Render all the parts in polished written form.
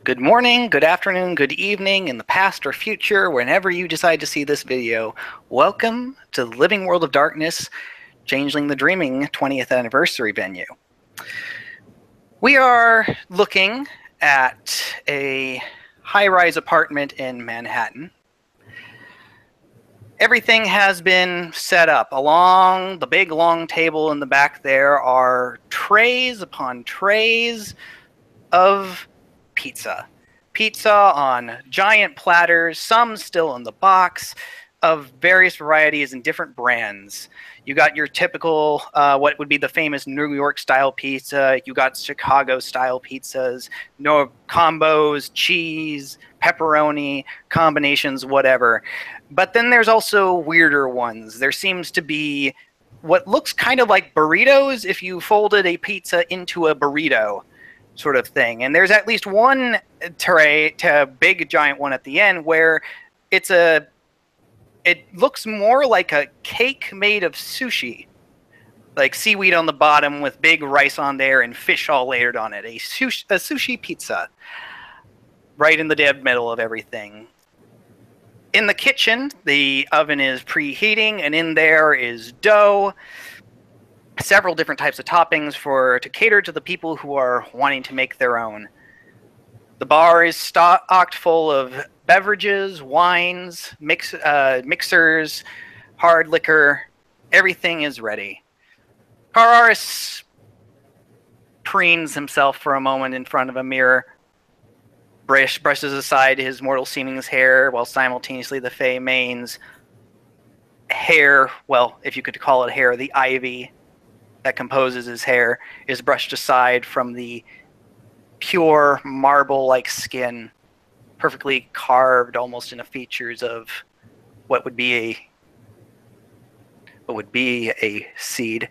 Good morning, good afternoon, good evening, in the past or future, whenever you decide to see this video. Welcome to the Living World of Darkness, Changeling the Dreaming 20th Anniversary venue. We are looking at a high-rise apartment in Manhattan. Everything has been set up. Along the big long table in the back there are trays upon trays of pizza. Pizza on giant platters, some still in the box, of various varieties and different brands. You got your typical, what would be the famous New York style pizza. You got Chicago style pizzas, no combos, cheese, pepperoni, combinations, whatever. But then there's also weirder ones. There seems to be what looks kind of like burritos if you folded a pizza into a burrito sort of thing. And there's at least one tray, to a big giant one at the end, where it looks more like a cake made of sushi, like seaweed on the bottom with big rice on there and fish all layered on it. A sushi pizza right in the dead middle of everything. In the kitchen, the oven is preheating, and in there is dough, several different types of toppings to cater to the people who are wanting to make their own. The bar is stocked full of beverages, wines, mixers, hard liquor. Everything is ready. Kararis preens himself for a moment in front of a mirror, brushes aside his mortal seeming's hair, while simultaneously the Fey Main's hair, well, if you could call it hair, the ivy that composes his hair is brushed aside from the pure marble-like skin, perfectly carved almost into features of what would be a seed,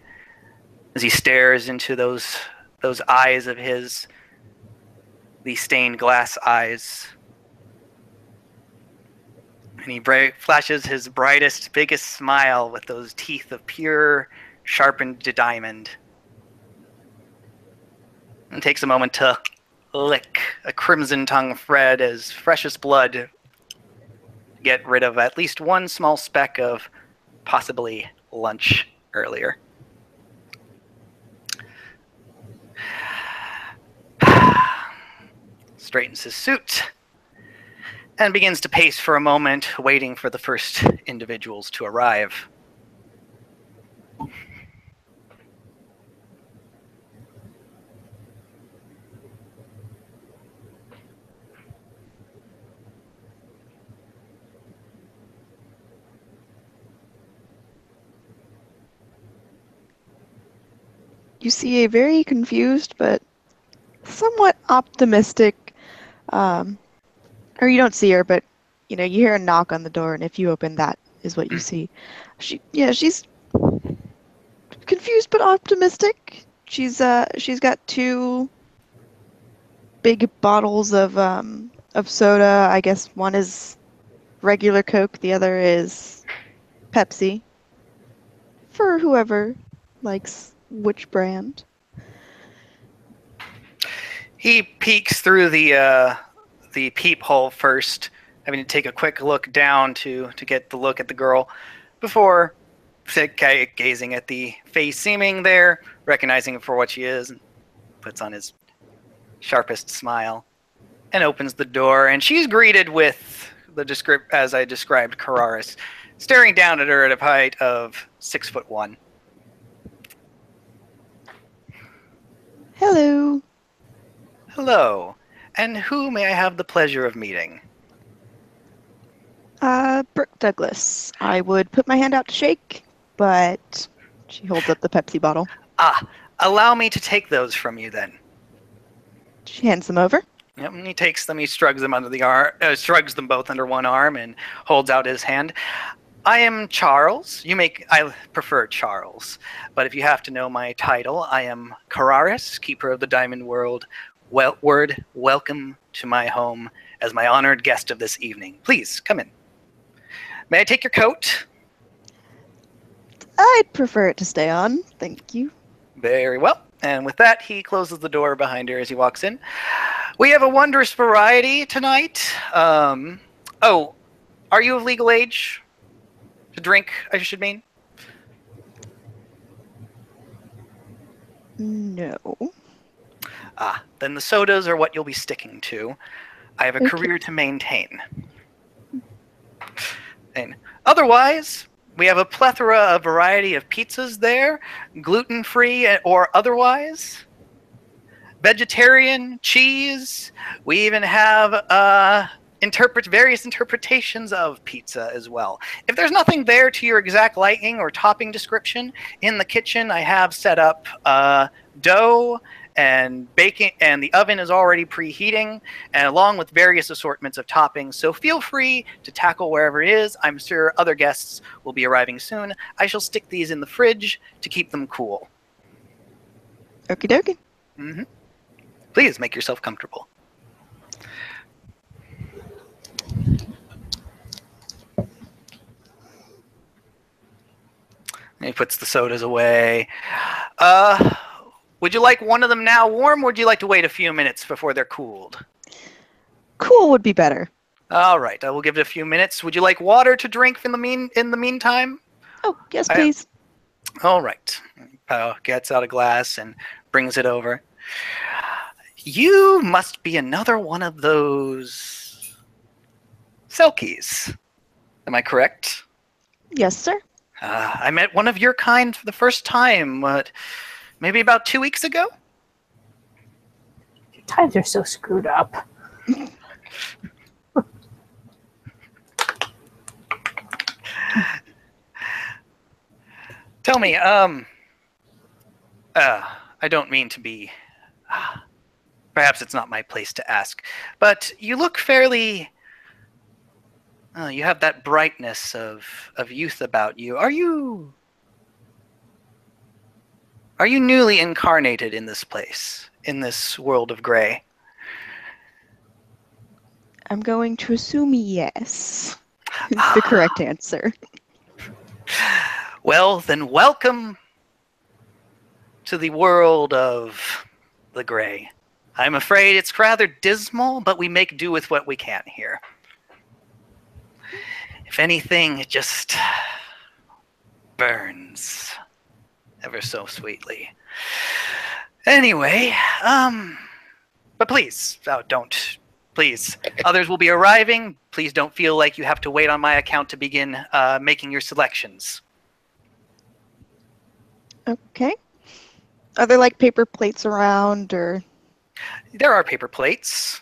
as he stares into those eyes of his, the stained glass eyes. And he flashes his brightest, biggest smile with those teeth of pure, sharpened to diamond. And takes a moment to lick a crimson tongue Fred as fresh as blood to get rid of at least one small speck of possibly lunch earlier. Straightens his suit and begins to pace for a moment, waiting for the first individuals to arrive. You see a very confused but somewhat optimistic, or you don't see her, but you hear a knock on the door, and if you open, that is what you see. She's confused but optimistic. She's got two big bottles of soda. I guess one is regular Coke, the other is Pepsi. For whoever likes which brand. He peeks through the peephole first, having to take a quick look down to get the look at the girl, before gazing at the face seeming there, recognizing her for what she is, and puts on his sharpest smile, and opens the door, and she's greeted with as I described Kararis, staring down at her at a height of 6'1". Hello. Hello. And who may I have the pleasure of meeting? Brooke Douglas. I would put my hand out to shake, but she holds up the Pepsi bottle. Allow me to take those from you then. She hands them over. Yep, and he takes them, he shrugs them under the arm, shrugs them both under one arm and holds out his hand. I am Charles. I prefer Charles, but if you have to know my title, I am Kararis, Keeper of the Diamond World. Welcome to my home as my honored guest of this evening. Please, come in. May I take your coat? I'd prefer it to stay on, thank you. Very well. And with that, he closes the door behind her as he walks in. We have a wondrous variety tonight. Oh, are you of legal age to drink, I should mean? No. Then the sodas are what you'll be sticking to. I have a career to maintain. And otherwise, we have a plethora of variety of pizzas there, gluten-free or otherwise. Vegetarian, cheese. We even have various interpretations of pizza as well. If there's nothing there to your exact liking or topping description, in the kitchen I have set up dough and baking, and the oven is already preheating, and along with various assortments of toppings. So feel free to tackle wherever it is. I'm sure other guests will be arriving soon. I shall stick these in the fridge to keep them cool. Okie dokie. Mm-hmm. Please make yourself comfortable. He puts the sodas away. Would you like one of them now warm, or would you like to wait a few minutes before they're cooled? Cool would be better. All right, I will give it a few minutes. Would you like water to drink in the meantime? Oh, yes, please. All right. Gets out a glass and brings it over. You must be another one of those selkies. Am I correct? Yes, sir. I met one of your kind for the first time, maybe about 2 weeks ago? Times are so screwed up. Tell me, I don't mean to be... perhaps it's not my place to ask, but you look fairly... you have that brightness of youth about you. Are you newly incarnated in this place, in this world of gray? I'm going to assume yes. It's the correct answer. Well, then welcome to the world of the gray. I'm afraid it's rather dismal, but we make do with what we can here. If anything, it just burns ever so sweetly. Anyway, but please, don't. Please, others will be arriving. Please don't feel like you have to wait on my account to begin making your selections. Okay. Are there like paper plates around, or? There are paper plates.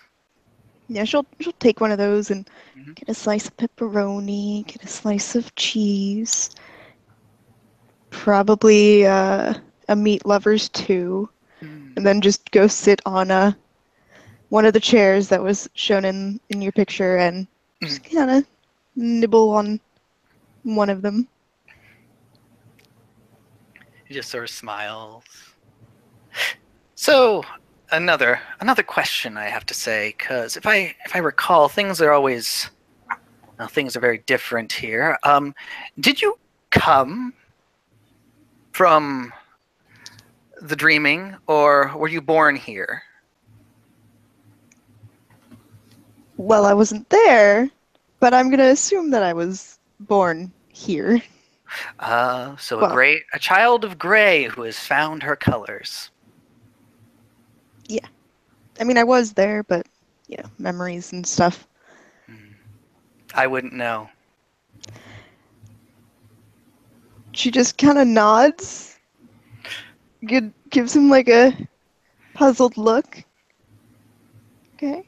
Yeah, she'll take one of those and get a slice of pepperoni, get a slice of cheese, probably a meat lovers too, and then just go sit on one of the chairs that was shown in your picture and just kind of nibble on one of them. He just sort of smiles. So, another question I have to say, because if I recall, things are very different here. Did you come from the dreaming, or were you born here? Well, I wasn't there, but I'm gonna assume that I was born here. So a child of gray who has found her colors. Yeah. I mean, I was there, but, you know, memories and stuff. I wouldn't know. She just kind of nods, gives him like a puzzled look. Okay.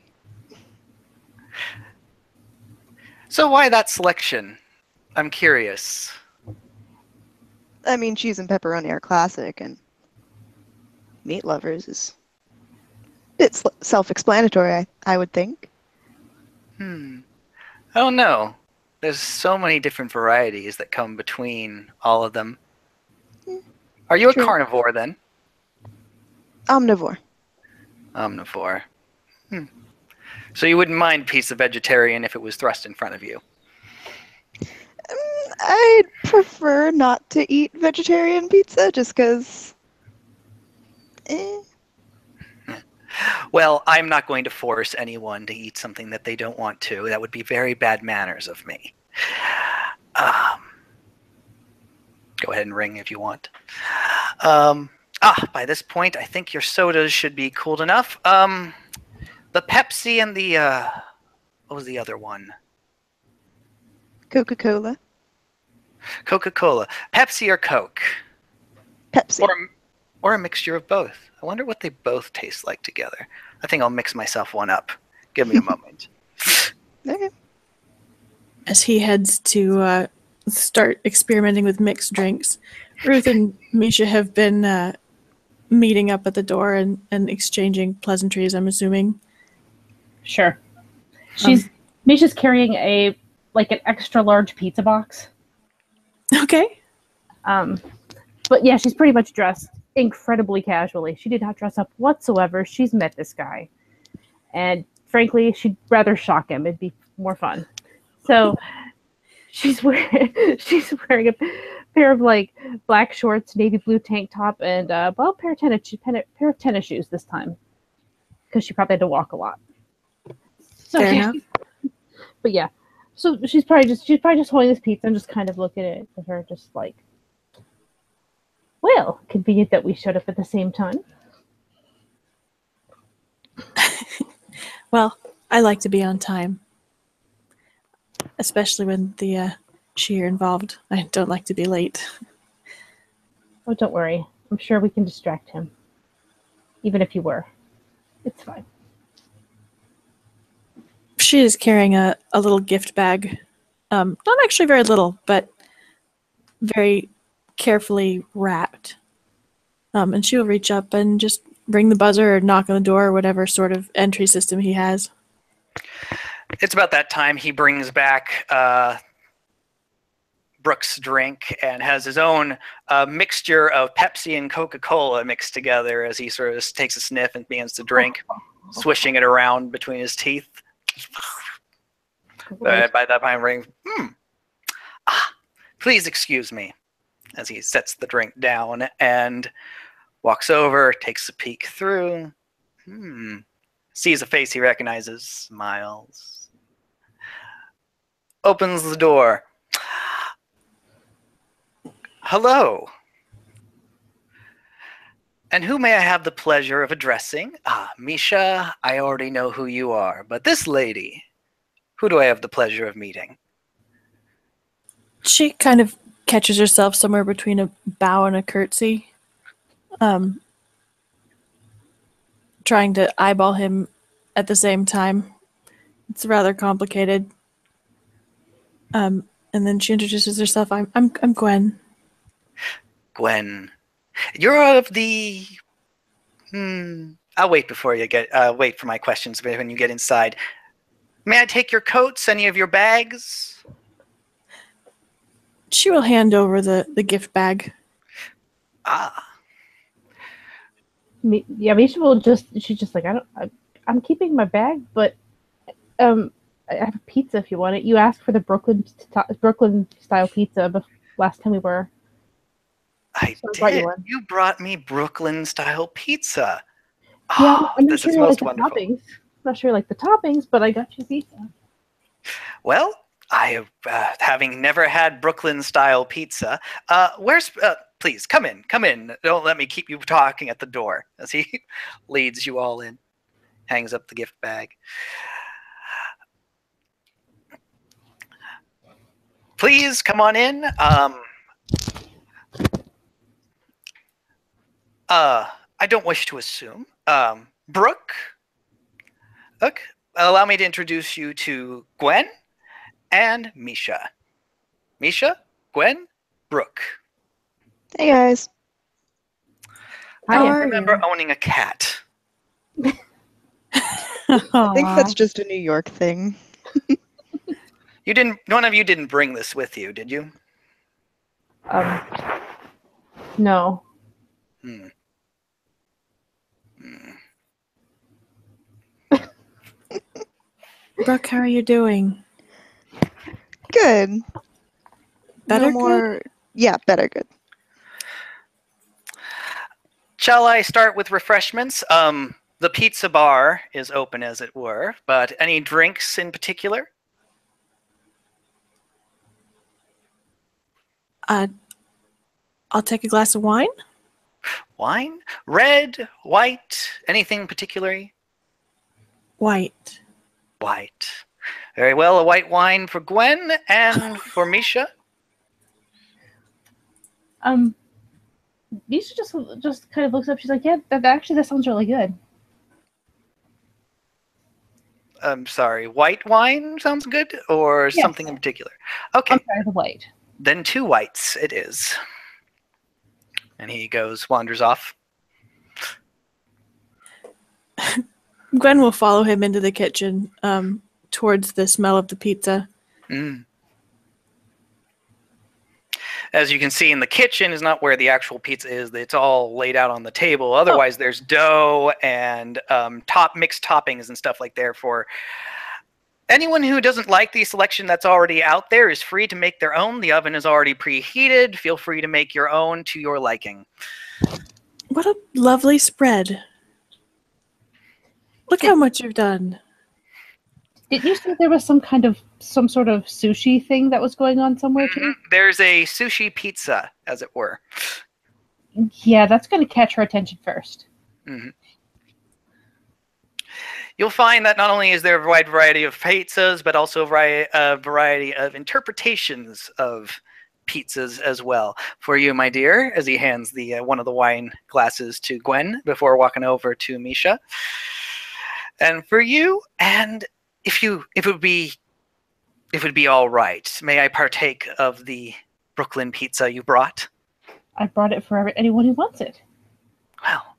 So why that selection? I'm curious. I mean, cheese and pepperoni are classic, and meat lovers is it's self-explanatory, I would think. Oh no. There's so many different varieties that come between all of them. Are you a carnivore then? Omnivore. Omnivore. So you wouldn't mind a piece of vegetarian if it was thrust in front of you? I'd prefer not to eat vegetarian pizza just because... Well, I'm not going to force anyone to eat something that they don't want to. That would be very bad manners of me. Go ahead and ring if you want. By this point, I think your sodas should be cooled enough. The Pepsi and the, what was the other one? Coca-Cola. Coca-Cola. Pepsi or Coke? Pepsi. Or a mixture of both. I wonder what they both taste like together. I think I'll mix myself one up. Give me a moment. Okay. As he heads to start experimenting with mixed drinks, Ruth and Misha have been meeting up at the door and exchanging pleasantries, I'm assuming. Sure. Misha's carrying an extra large pizza box. Okay. But yeah, she's pretty much dressed incredibly casually. She did not dress up whatsoever. She's met this guy. And frankly, she'd rather shock him. It'd be more fun. So she's wearing a pair of black shorts, navy blue tank top, and pair of tennis shoes this time. Because she probably had to walk a lot. So, fair enough. But yeah. So she's probably just holding this pizza and just kind of looking at it with her just like, well, convenient that we showed up at the same time. Well, I like to be on time. Especially when the shear involved. I don't like to be late. Oh, don't worry. I'm sure we can distract him. Even if you were. It's fine. She is carrying a little gift bag. Not actually very little, but very carefully wrapped. And she will reach up and just ring the buzzer or knock on the door or whatever sort of entry system he has. It's about that time he brings back Brooke's drink and has his own mixture of Pepsi and Coca-Cola mixed together as he sort of takes a sniff and begins to drink, swishing it around between his teeth. By that time, rings. Please excuse me, as he sets the drink down and walks over, takes a peek through. Sees a face he recognizes, smiles, opens the door. Hello. And who may I have the pleasure of addressing? Misha, I already know who you are, but this lady, who do I have the pleasure of meeting? She kind of catches herself somewhere between a bow and a curtsy. Trying to eyeball him at the same time. It's rather complicated. And then she introduces herself. I'm Gwen. Gwen. You're of the... I'll wait before you get... wait for my questions when you get inside. May I take your coats, any of your bags? She will hand over the gift bag. Yeah, Misha will she's just like, I'm keeping my bag, but I have a pizza if you want it. You asked for the Brooklyn style pizza last time we were. I did. You brought me Brooklyn style pizza. Yeah, I'm not this sure is you like most the wonderful. toppings. I'm not sure like the toppings, but I got you pizza. Well, I having never had Brooklyn style pizza. Where's please come in. Don't let me keep you talking at the door as he leads you all in. Hangs up the gift bag. Please come on in. I don't wish to assume. Brooke, allow me to introduce you to Gwen and Misha. Misha, Gwen, Brooke. Hey guys. I remember owning a cat. I think that's just a New York thing. None of you didn't bring this with you, did you? No. Brooke, how are you doing? Good. Better, no more. good? Yeah, better, good. Shall I start with refreshments? The pizza bar is open, as it were, but any drinks in particular? I'll take a glass of wine. Wine? Red? White? Anything particularly? White. White. Very well, a white wine for Gwen and for Misha. Misha just kind of looks up. She's like, "Yeah, that sounds really good." I'm sorry, white wine sounds good, or Yes. something in particular? Okay, I'm sorry, the white. then 2 whites it is. And he wanders off. Gwen will follow him into the kitchen towards the smell of the pizza. Mm. As you can see, in the kitchen is not where the actual pizza is. It's all laid out on the table. Otherwise, there's dough and mixed toppings and stuff like there for anyone who doesn't like the selection that's already out there is free to make their own. The oven is already preheated. Feel free to make your own to your liking. What a lovely spread. Look how much you've done. Did you say there was some sort of sushi thing that was going on somewhere too? There's a sushi pizza, as it were. Yeah, that's going to catch her attention first. Mm-hmm. You'll find that not only is there a wide variety of pizzas, but also a variety of interpretations of pizzas as well. For you, my dear, as he hands one of the wine glasses to Gwen before walking over to Misha. And for you, and if it would be all right, may I partake of the Brooklyn pizza you brought? I brought it for anyone who wants it. Well,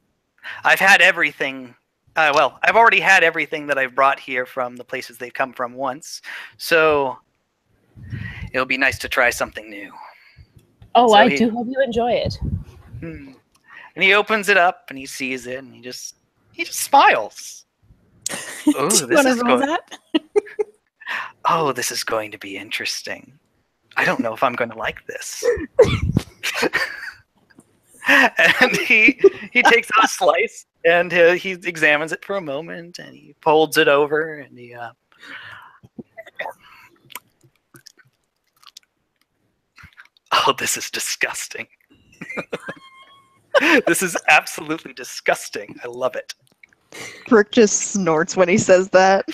I've had everything. I've already had everything that I've brought here from the places they've come from once, so it'll be nice to try something new. Oh, so I do hope you enjoy it. And he opens it up and he sees it and he just smiles. Oh, this is going to be interesting. I don't know if I'm going to like this. And he takes out a slice and he examines it for a moment and he folds it over and he oh, this is disgusting. This is absolutely disgusting. I love it. Brooke just snorts when he says that.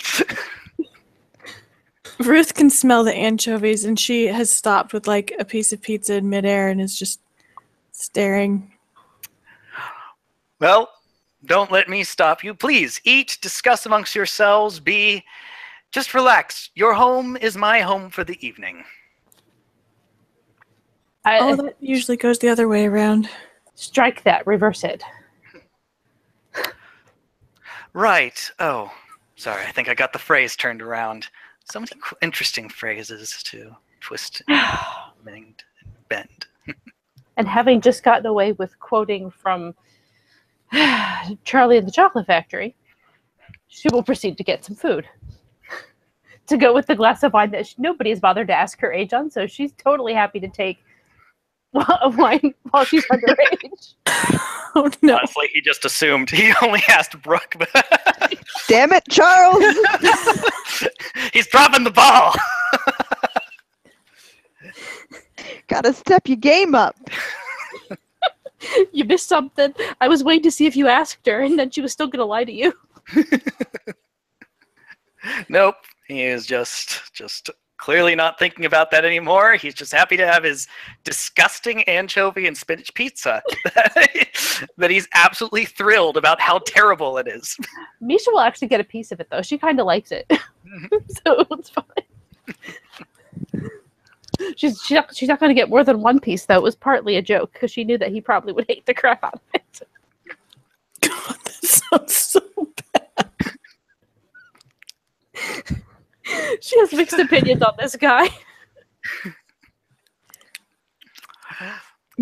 Ruth can smell the anchovies, and she has stopped with like a piece of pizza in midair and is just staring. Well, don't let me stop you. Please eat, discuss amongst yourselves, just relax. Your home is my home for the evening. That usually goes the other way around. Strike that, reverse it. Right. Oh, sorry. I think I got the phrase turned around. So many interesting phrases to twist and bend. And having just gotten away with quoting from Charlie and the Chocolate Factory, she will proceed to get some food. To go with the glass of wine that nobody has bothered to ask her age on, so she's totally happy to take a wine while she's underage. Oh no. Honestly, he just assumed. He only asked Brooke. Damn it, Charles! He's dropping the ball! Gotta step your game up. You missed something. I was waiting to see if you asked her, and then she was still going to lie to you. Nope. He is just clearly not thinking about that anymore. He's just happy to have his disgusting anchovy and spinach pizza that he's absolutely thrilled about how terrible it is. Misha will actually get a piece of it, though. She kind of likes it. So it's fine. She's not going to get more than one piece, though. It was partly a joke, because she knew that he probably would hate the crap out of it. God, that sounds so bad. She has mixed opinions on this guy.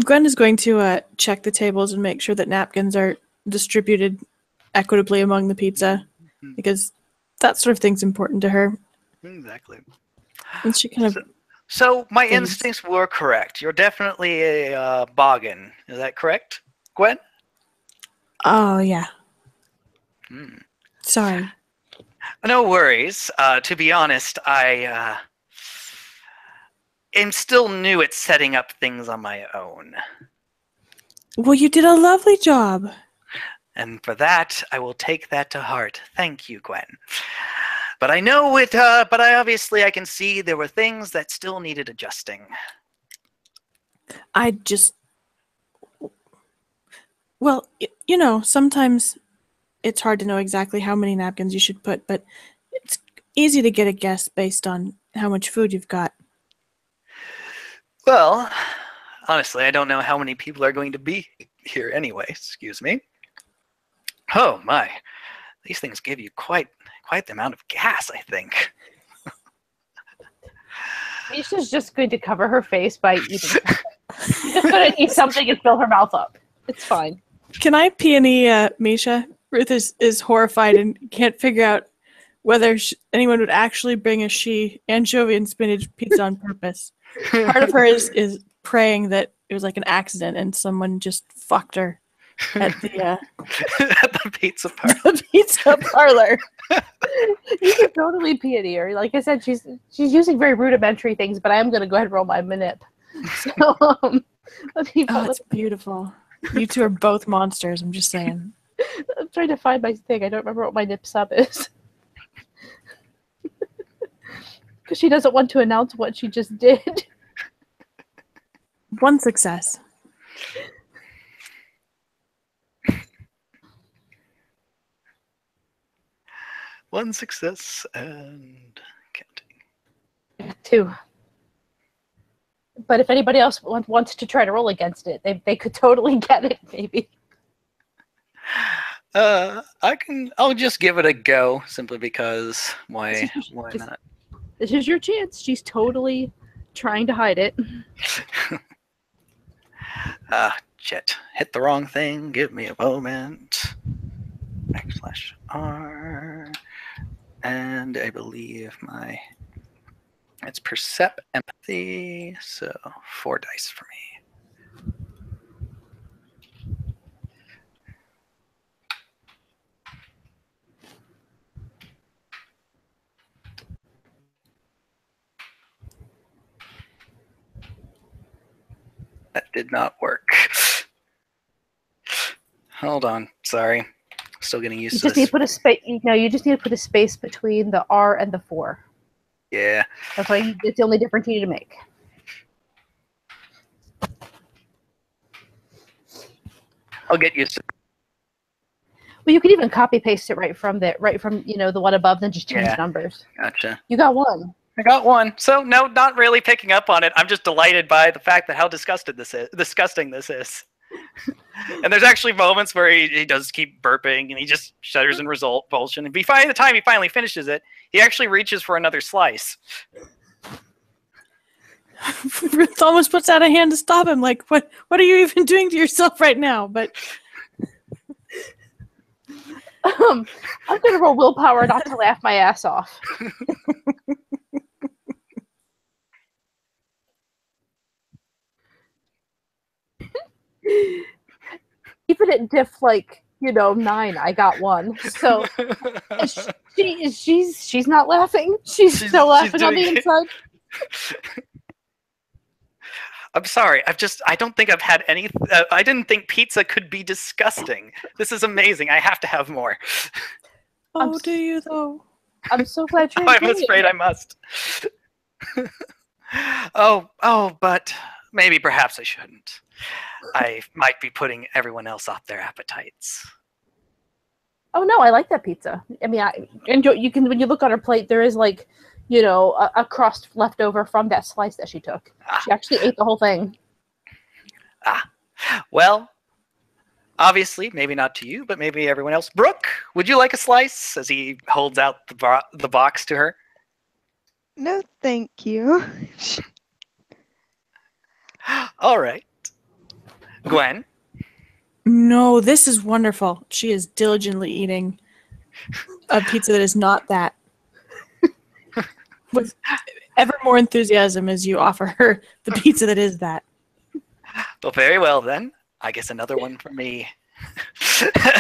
Gwen is going to check the tables and make sure that napkins are distributed equitably among the pizza, because that sort of thing's important to her. Exactly. And she kind of... So my instincts were correct. You're definitely a boggin. Is that correct, Gwen? Oh, yeah. Sorry. No worries. To be honest, I am still new at setting up things on my own. Well, you did a lovely job. And for that, I will take that to heart. Thank you, Gwen. But I know it, but I can see there were things that still needed adjusting. Well, sometimes it's hard to know exactly how many napkins you should put, but it's easy to get a guess based on how much food you've got. Well, honestly, I don't know how many people are going to be here anyway. Excuse me. Oh my, these things give you quite the amount of gas, I think. Misha's just going to cover her face by eating something. She's just going to eat something and fill her mouth up. It's fine. Can I peony Misha? Ruth is horrified and can't figure out whether anyone would actually bring a anchovy and spinach pizza on purpose. Part of her is praying that it was like an accident and someone just fucked her at the at the pizza parlor. The pizza parlor. You can totally peony her. Like I said, she's using very rudimentary things, but I am going to go ahead and roll my manip. So, it's beautiful. You two are both monsters. I'm just saying. I'm trying to find my thing. I don't remember what my nip sub is. Because she doesn't want to announce what she just did. One success. One success and counting. 2. But if anybody else wants to try to roll against it, they could totally get it, maybe. I'll just give it a go simply because why not? This is your chance. She's totally trying to hide it. Shit. Hit the wrong thing. Give me a moment. /R. And I believe it's percept empathy, so 4 dice for me. That did not work. Hold on, sorry. Still getting used to this. Need to put a space. No, you just need to put a space between the R and the 4. Yeah. That's why it's the only difference you need to make. I'll get used to it. Well, you could even copy paste it right from the one above, then just change numbers. Gotcha. You got 1. I got 1. So no, not really picking up on it. I'm just delighted by the fact that how disgusting this is. And there's actually moments where he does keep burping and he just shudders in revulsion. And by the time he finally finishes it, he actually reaches for another slice. Ruth almost puts out a hand to stop him. Like, what are you even doing to yourself right now? But I'm gonna roll willpower not to laugh my ass off. Even at diff 9, I got 1. So she's not laughing. She's still laughing on the inside. I'm sorry. I don't think I've had any. I didn't think pizza could be disgusting. This is amazing. I have to have more. Oh, do you though? I'm so glad you're. I'm afraid I must. But maybe perhaps I shouldn't. I might be putting everyone else off their appetites. Oh no, I like that pizza. I mean, you can when you look on her plate, there is a crust left over from that slice that she took. She actually ate the whole thing. Well, obviously, maybe not to you, but maybe everyone else. Brooke, would you like a slice? As he holds out the box to her. No, thank you. All right. Gwen? No, this is wonderful. She is diligently eating a pizza that is not that. With ever more enthusiasm as you offer her the pizza that is that. Well, very well then. I guess another one for me.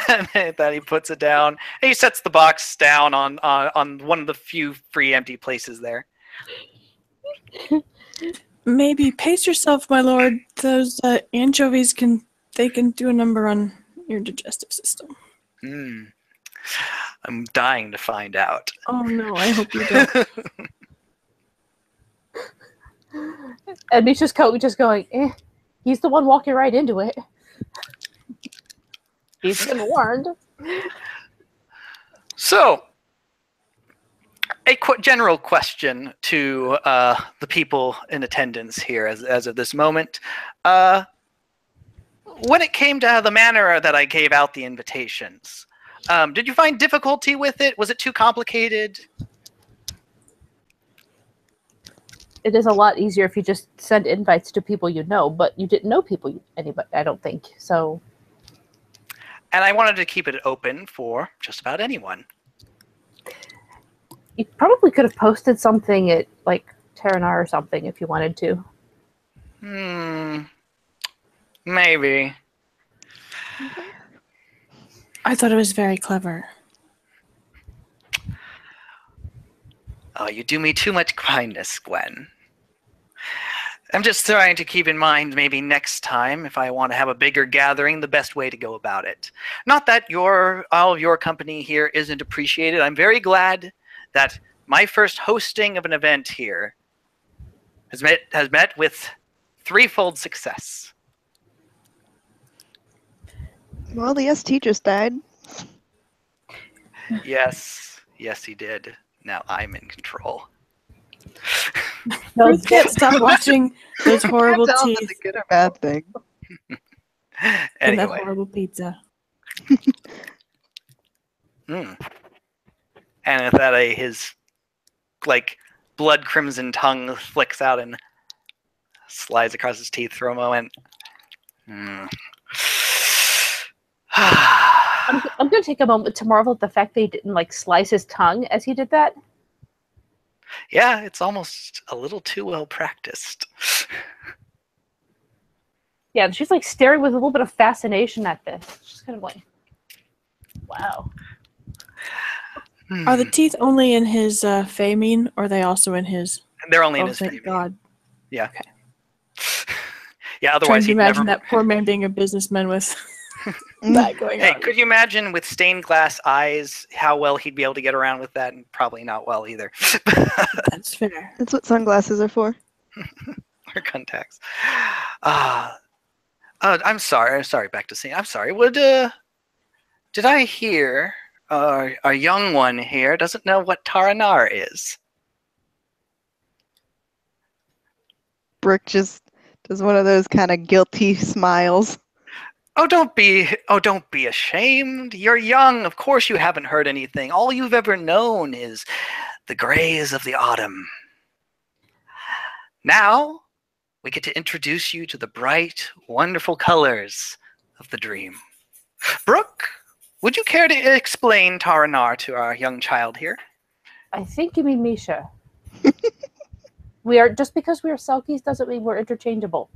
And then he puts it down. And he sets the box down on one of the few free empty places there. Maybe pace yourself, my lord. Those anchovies can do a number on your digestive system. I'm dying to find out. Oh no, I hope you don't. And Misha's coat just going, he's the one walking right into it. He's been warned. So, a general question to the people in attendance here as of this moment. When it came to the manner that I gave out the invitations, did you find difficulty with it? Was it too complicated? It is a lot easier if you just send invites to people you know, but you didn't know anybody, I don't think. So. And I wanted to keep it open for just about anyone. You probably could have posted something at, like, Terranar or something if you wanted to. Maybe. I thought it was very clever. Oh, you do me too much kindness, Gwen. I'm just trying to keep in mind maybe next time, if I want to have a bigger gathering, the best way to go about it. Not that all of your company here isn't appreciated. I'm very glad that my first hosting of an event here has met with threefold success. Well, the ST just died. Yes, he did. Now I'm in control. Ruth can't stop watching those horrible Tell if teeth it's a good or bad thing. and that Anyway. horrible pizza. And with that, his like blood crimson tongue flicks out and slides across his teeth for a moment. I'm going to take a moment to marvel at the fact that he didn't, like, slice his tongue as he did that. Yeah, it's almost a little too well practiced. Yeah, and she's, like, staring with a little bit of fascination at this. She's kind of like, wow. Are the teeth only in his famine, or are they also in his? They're only in Oh, his thank favor. God. Yeah. Okay. Yeah, Trying otherwise to he'd imagine never... that poor man being a businessman with that going Hey, on. could you imagine with stained glass eyes how well he'd be able to get around with that? And probably not well either. That's fair. That's what sunglasses are for. Or contacts. I'm sorry. Back to scene. I'm sorry. Did I hear our young one here doesn't know what Taranar is? Brooke just does one of those kind of guilty smiles. Oh, don't be ashamed. You're young. Of course you haven't heard anything. All you've ever known is the grays of the autumn. Now, we get to introduce you to the bright, wonderful colors of the dream. Brooke, would you care to explain Taranar to our young child here? I think you mean Misha. Just because we are selkies doesn't mean we're interchangeable.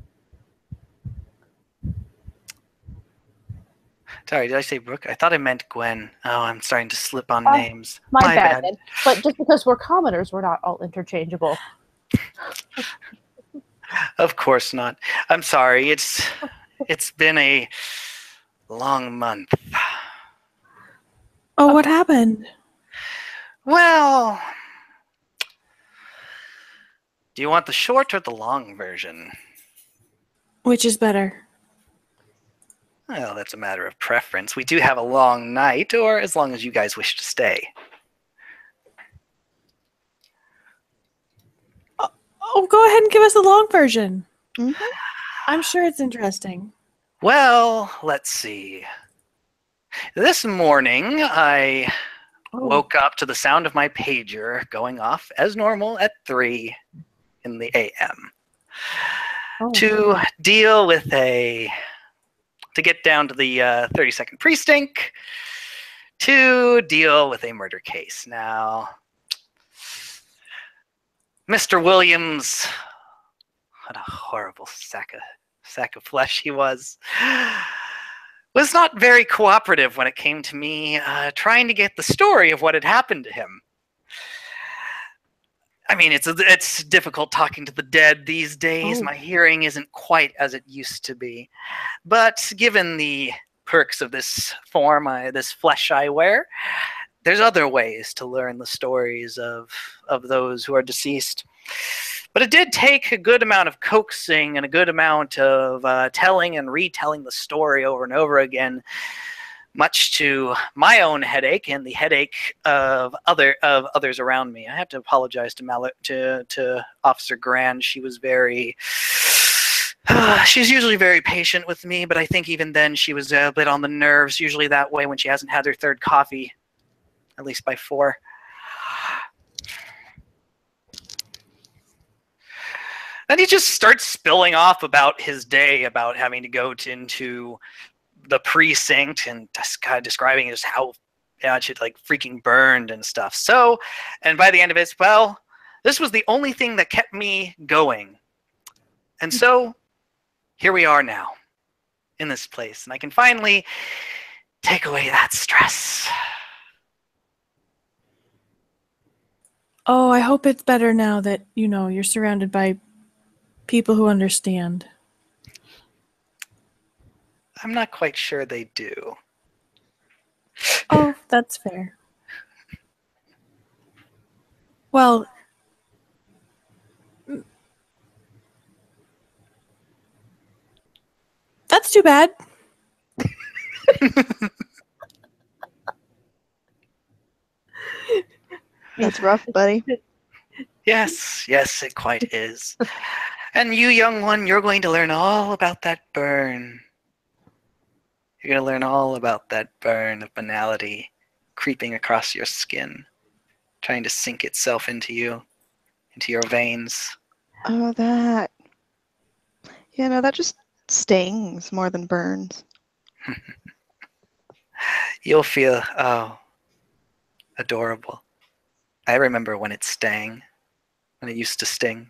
Sorry, did I say Brooke? I thought I meant Gwen. Oh, I'm starting to slip on names. My bad. Then. But just because we're commoners, we're not all interchangeable. Of course not. I'm sorry. It's been a long month. Oh, what happened? Well, do you want the short or the long version? Which is better? Well, that's a matter of preference. We do have a long night, or as long as you guys wish to stay. Oh, go ahead and give us the long version. Mm-hmm. I'm sure it's interesting. Well, let's see. This morning, I woke up to the sound of my pager going off as normal at 3 in the a.m. To deal with to get down to the 32nd precinct, to deal with a murder case. Now, Mr. Williams, what a horrible sack of flesh he was. was not very cooperative when it came to me trying to get the story of what had happened to him. I mean, it's difficult talking to the dead these days. Oh. My hearing isn't quite as it used to be. But given the perks of this form, this flesh I wear, there's other ways to learn the stories of those who are deceased. But it did take a good amount of coaxing and a good amount of telling and retelling the story over and over again, much to my own headache and the headache of others around me. I have to apologize to Officer Grand. She was very. She's usually very patient with me, but I think even then she was a bit on the nerves. Usually that way when she hasn't had her third coffee, at least by 4. Then he just starts spilling off about his day, about having to go into the precinct and just kind of describing just how shit like freaking burned and stuff. So, and by the end of it, well, this was the only thing that kept me going. And so, here we are now, in this place, and I can finally take away that stress. Oh, I hope it's better now that, you're surrounded by people who understand. I'm not quite sure they do. Oh, that's fair. Well, that's too bad. That's rough, buddy. Yes, it quite is. And you, young one, you're going to learn all about that burn. You're going to learn all about that burn of banality creeping across your skin, trying to sink itself into you, into your veins. Oh, that. Yeah, no, that just stings more than burns. You'll feel, adorable. I remember when it stung, when it used to sting.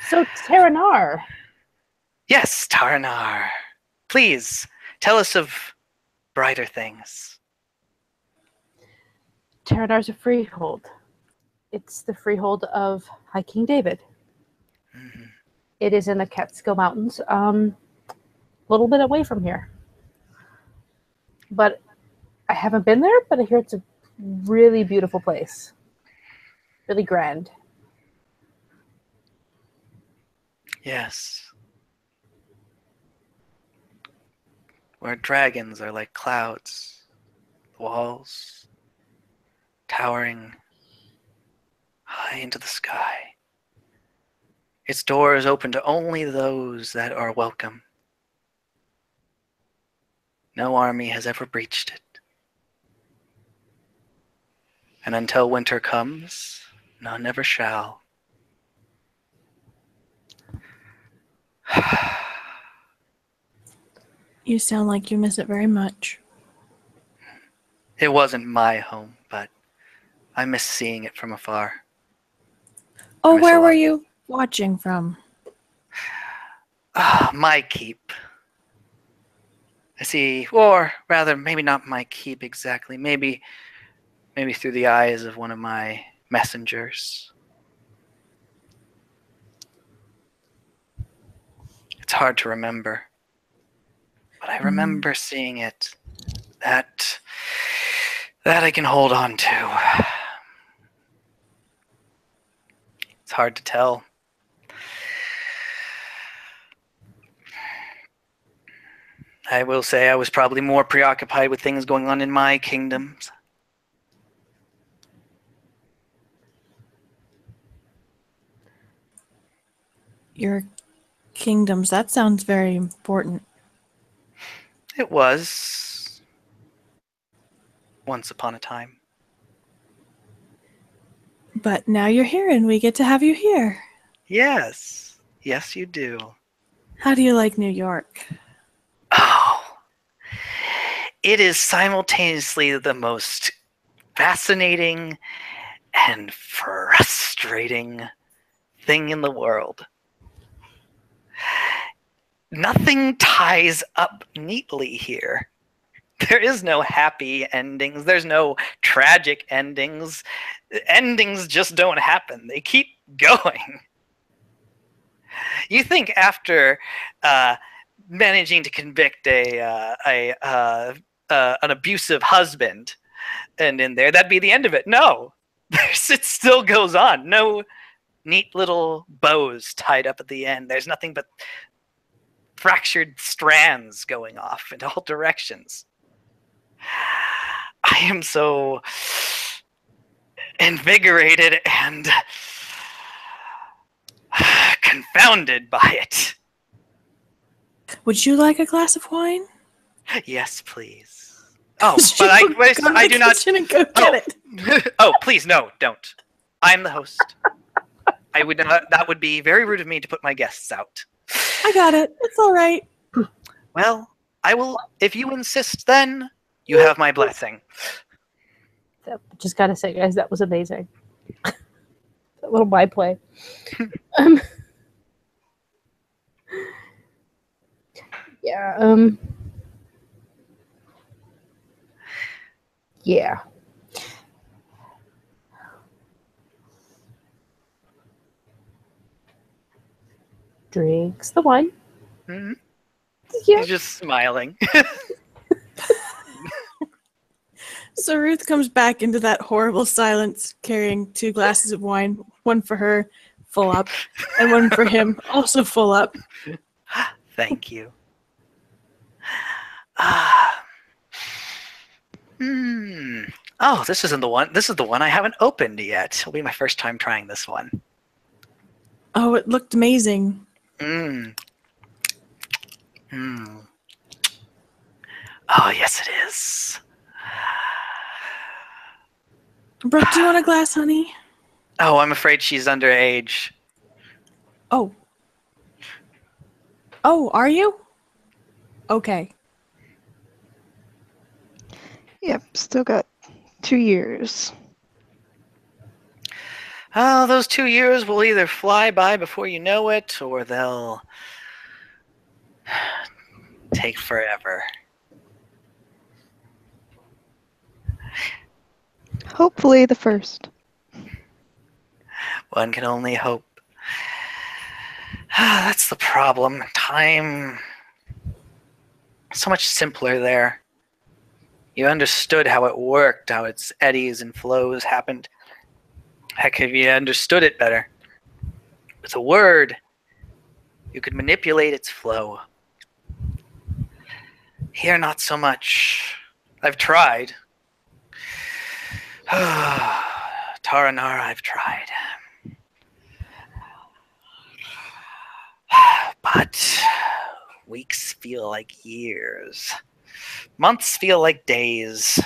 So, Terranar. Yes, Tarnar. Please, tell us of brighter things. Terranar's a freehold. It's the freehold of High King David. Mm-hmm. It is in the Catskill Mountains, a little bit away from here. But I haven't been there, but I hear it's a really beautiful place. Really grand. Yes. Where dragons are like clouds, walls towering high into the sky. Its doors open to only those that are welcome. No army has ever breached it. And until winter comes, none ever shall. You sound like you miss it very much. It wasn't my home, but I miss seeing it from afar. Oh, miss where a were lot. you watching from? My keep. I see, or rather, maybe not my keep exactly. Maybe through the eyes of one of my messengers. It's hard to remember, but I remember seeing it. That I can hold on to. It's hard to tell. I will say I was probably more preoccupied with things going on in my kingdoms. Your kingdoms. That sounds very important. It was once upon a time. But now you're here and we get to have you here. Yes, you do. How do you like New York? Oh, it is simultaneously the most fascinating and frustrating thing in the world. nothing ties up neatly here. There is no happy endings. There's no tragic endings. Endings just don't happen. They keep going. You think after managing to convict an abusive husband, and in there, that'd be the end of it. No, it still goes on. No neat little bows tied up at the end. There's nothing but fractured strands going off in all directions. I am so invigorated and confounded by it. Would you like a glass of wine? Yes, please. Oh, but I do not. And go get it. Oh, please, no, don't. I'm the host. I would not. That would be very rude of me to put my guests out. I got it. It's all right. Well, I will. If you insist, then you have my blessing. Just gotta say, guys, that was amazing. That little byplay. Yeah. Yeah. Drinks the wine. Mm-hmm. Yeah. He's just smiling. So Ruth comes back into that horrible silence, carrying 2 glasses of wine, one for her, full up, and one for him, also full up. Thank you. Oh, this isn't the one. This is the one I haven't opened yet. It'll be my first time trying this one. Oh, it looked amazing. Oh, yes, it is. Brooke, do you want a glass, honey? Oh, I'm afraid she's underage. Oh. Oh, are you? Okay. Yep, still got 2 years. Oh, those 2 years will either fly by before you know it, or they'll take forever. Hopefully the first. One can only hope. That's the problem. Time. So much simpler there. You understood how it worked, how its eddies and flows happened. Heck, if you understood it better. With a word, you could manipulate its flow. Here, not so much. I've tried. Taranara, I've tried. But weeks feel like years. Months feel like days.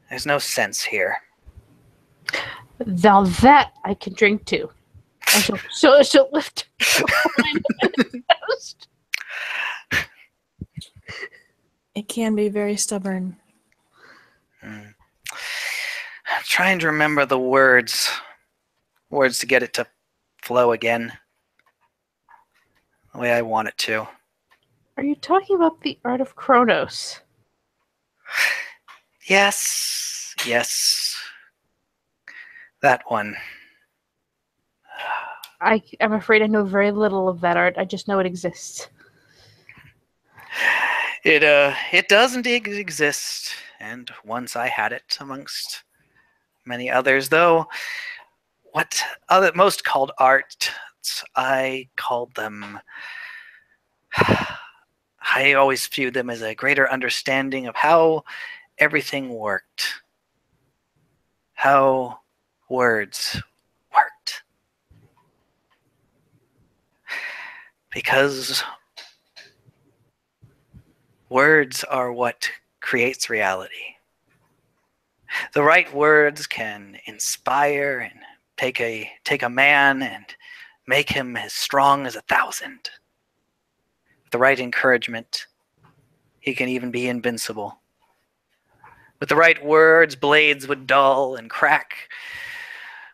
There's no sense here. Now that I can drink too. So lift. It can be very stubborn. I'm trying to remember the words to get it to flow again the way I want it to. Are you talking about the art of Kronos? Yes. That one. I'm afraid I know very little of that art. I just know it exists. It does indeed exist, and once I had it amongst many others, though what most called art, I called them. I always viewed them as a greater understanding of how everything worked, how words worked. Because words are what creates reality. The right words can inspire and take a man and make him as strong as 1,000. With the right encouragement, he can even be invincible. With the right words, blades would dull and crack.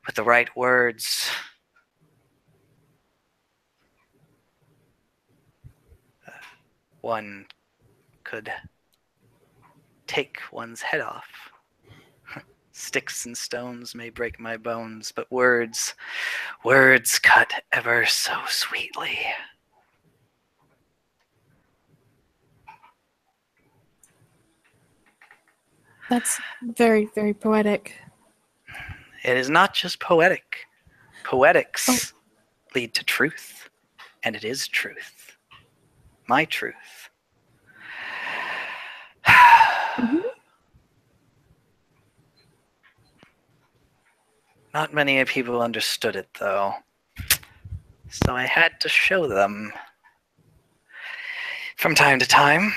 With the right words, one could take one's head off. Sticks and stones may break my bones, but words cut ever so sweetly. That's very, very poetic. It is not just poetic. Poetics lead to truth, and it is truth. My truth. Not many people understood it, though. So I had to show them from time to time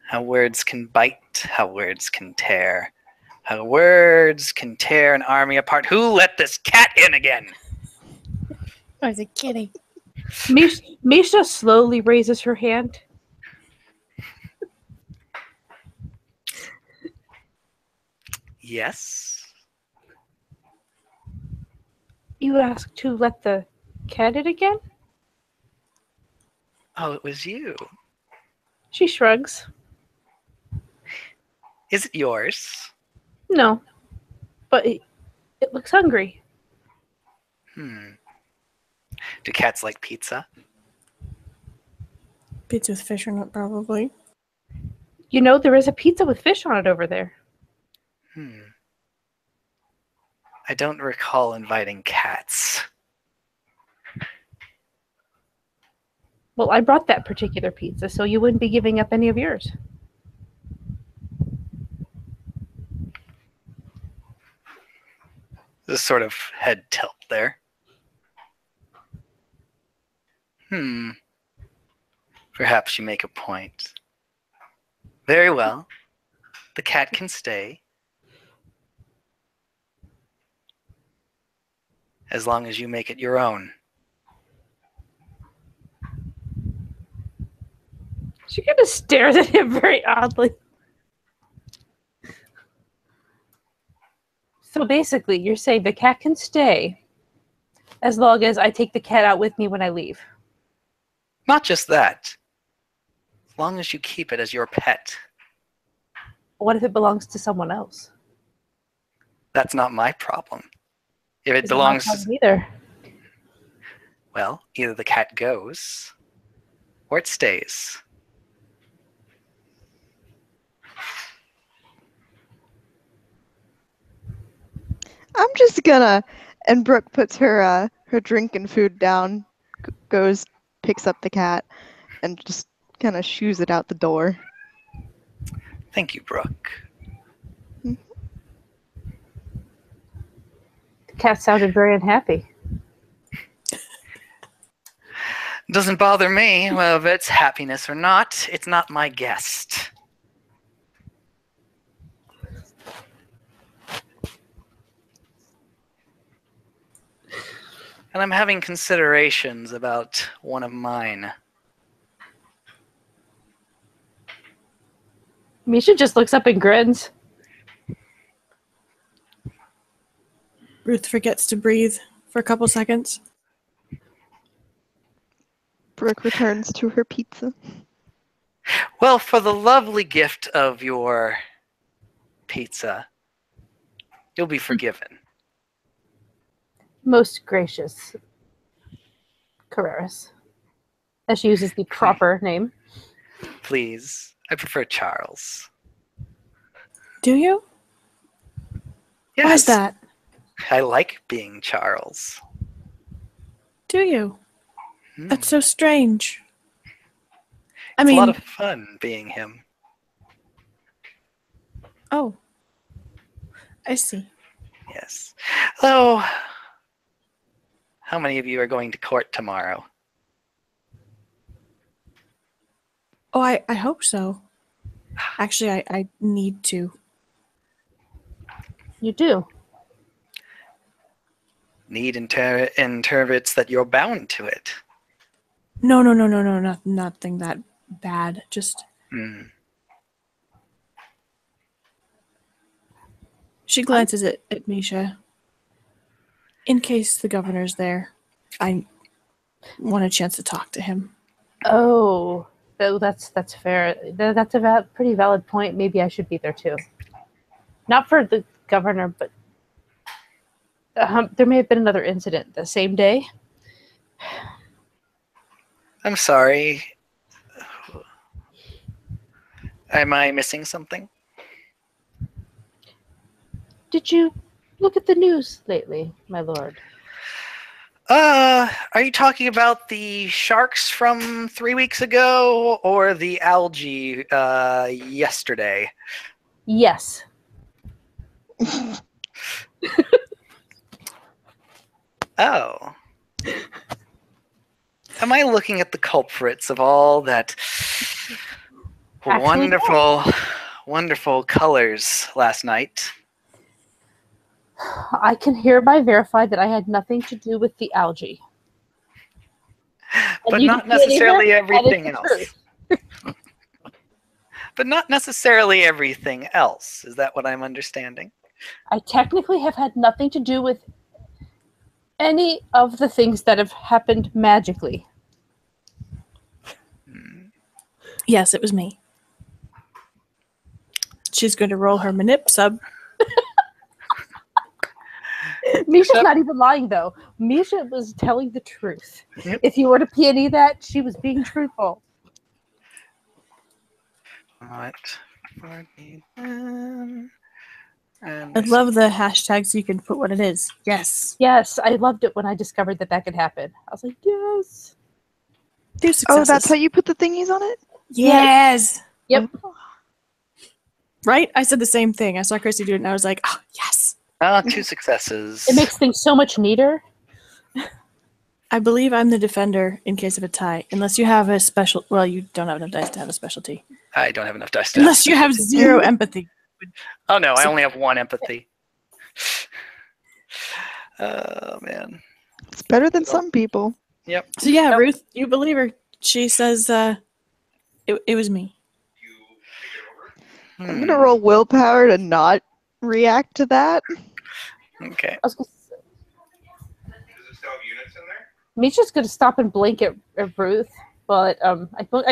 how words can bite, how words can tear, how words can tear an army apart. Who let this cat in again? I was a kitty. Misha slowly raises her hand. Yes. You asked to let the cat in again? Oh, it was you. She shrugs. Is it yours? No, but it looks hungry. Do cats like pizza? Pizza with fish on it, probably. You know, there is a pizza with fish on it over there. I don't recall inviting cats. Well, I brought that particular pizza, so you wouldn't be giving up any of yours. This sort of head tilt there. Perhaps you make a point. Very well. The cat can stay. As long as you make it your own. She kind of stares at him very oddly. So basically, you're saying the cat can stay as long as I take the cat out with me when I leave. Not just that. As long as you keep it as your pet. What if it belongs to someone else? That's not my problem. If it It's not belongs my to... problem either. Well, either the cat goes, or it stays. I'm just gonna. And Brooke puts her drink and food down, goes, picks up the cat, and just kind of shoos it out the door. Thank you, Brooke. The cat sounded very unhappy. Doesn't bother me whether it's happiness or not. It's not my guest. And I'm having considerations about one of mine. Misha just looks up and grins. Ruth forgets to breathe for a couple seconds. Brooke returns to her pizza. Well, for the lovely gift of your pizza, you'll be forgiven. Most gracious Kararis. As she uses the proper name. Please. I prefer Charles. Do you? Yes. Why's that? I like being Charles. Do you? That's so strange. I It's mean, a lot of fun being him. oh, I see. Yes. Oh, how many of you are going to court tomorrow? Oh, I hope so. Actually, I need to. You do. Need interprets that you're bound to it. No, nothing that bad. Just she glances at Misha. In case the governor's there, I want a chance to talk to him. Oh, that's fair. That's a pretty valid point. Maybe I should be there too. Not for the governor, but there may have been another incident the same day. I'm sorry. Am I missing something? Did you look at the news lately, my lord? Are you talking about the sharks from 3 weeks ago or the algae yesterday? Yes. Oh. Am I looking at the culprits of all that Actually, wonderful colors last night? I can hereby verify that I had nothing to do with the algae. But And you not can see it necessarily here, and it's everything the else. truth. But not necessarily everything else. Is that what I'm understanding? I technically have had nothing to do with any of the things that have happened magically. Yes, it was me. She's going to roll her manip sub. Misha's not even lying, though. Misha was telling the truth. Yep. If you were to peony that, she was being truthful. What? I love the hashtags you can put what it is. Yes. Yes, I loved it when I discovered that could happen. I was like, yes. 2 successes. Oh, that's how you put the thingies on it? Yes. Yep. Right? I said the same thing. I saw Christy do it, and I was like, oh, yes. 2 successes. It makes things so much neater. I believe I'm the defender in case of a tie, unless you have a special. Well, you don't have enough dice to have a specialty. I don't have enough dice to Unless you have 0 empathy. Oh no, I only have 1 empathy. Oh man. It's better than some people. Yep. So yeah, Ruth, you believe her. She says it was me. I'm gonna roll willpower to not react to that. Okay. I was gonna say, Misha's going to stop and blink at Ruth, but I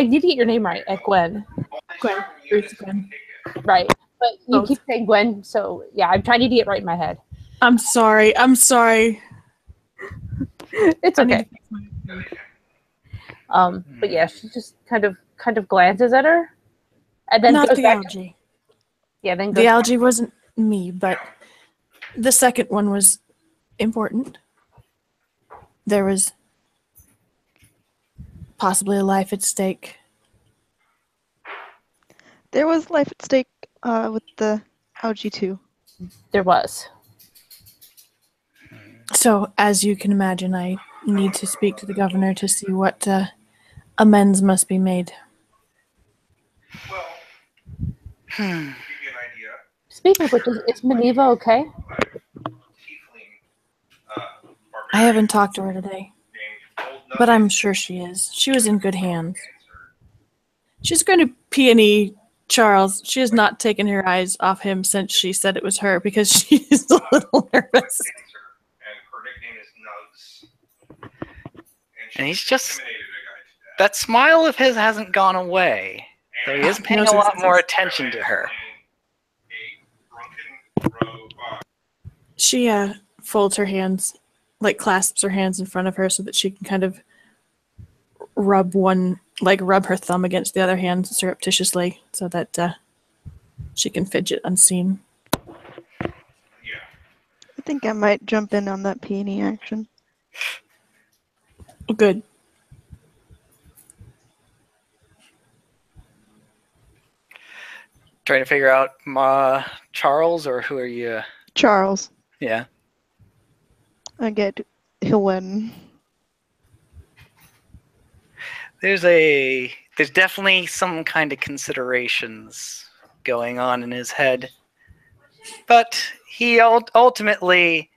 need to get your name right, at Gwen. Gwen. Ruth Gwen. Right. But you Both. keep saying Gwen, so yeah, I'm trying to get it right in my head. I'm sorry. It's okay. But yeah, she just kind of glances at her, and then Not goes the back. algae. Yeah, then goes The algae wasn't me, but the second one was important. There was possibly a life at stake. There was life at stake with the algae too. There was. So, as you can imagine, I need to speak to the governor to see what amends must be made. Speaking of which, is Maneva okay? I haven't talked to her today, but I'm sure she is. She was in good hands. She's going to peony Charles. She has not taken her eyes off him since she said it was her because she's a little nervous. And he's just that smile of his hasn't gone away. So he is paying a lot more attention to her. She folds her hands, like clasps her hands in front of her so that she can kind of rub her thumb against the other hand surreptitiously so that she can fidget unseen. I think I might jump in on that peony action. Good. Trying to figure out Charles, or who are you? Charles. Yeah. I get he'll win. There's definitely some kind of considerations going on in his head. But he ultimately,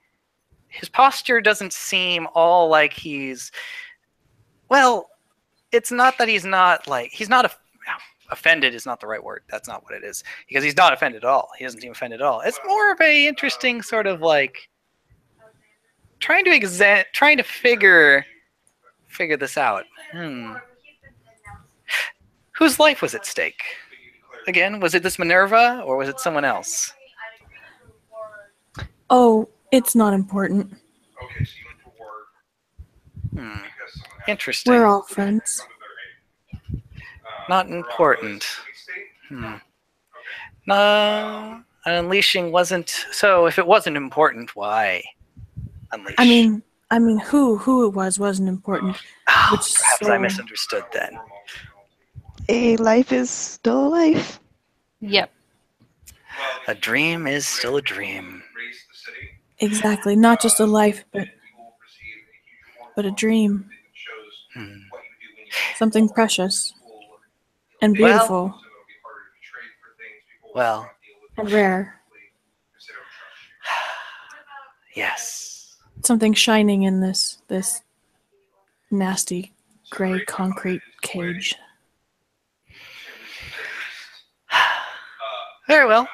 his posture doesn't seem all like he's, well, it's not that he's not offended is not the right word. That's not what it is. Because he's not offended at all. He doesn't seem offended at all. It's more of a interesting sort of like trying to figure this out. Whose life was at stake? Again, was it this Minerva, or was it someone else? Oh, it's not important. Interesting. We're all friends. Not important. No, unleashing wasn't. So, if it wasn't important, why unleash? I mean, who it was wasn't important. Perhaps I misunderstood then. A life is still a life. Yep. A dream is still a dream. Exactly, not just a life, but a dream. Something precious and beautiful Well, and rare. yes. Something shining in this nasty gray concrete cage. Very well.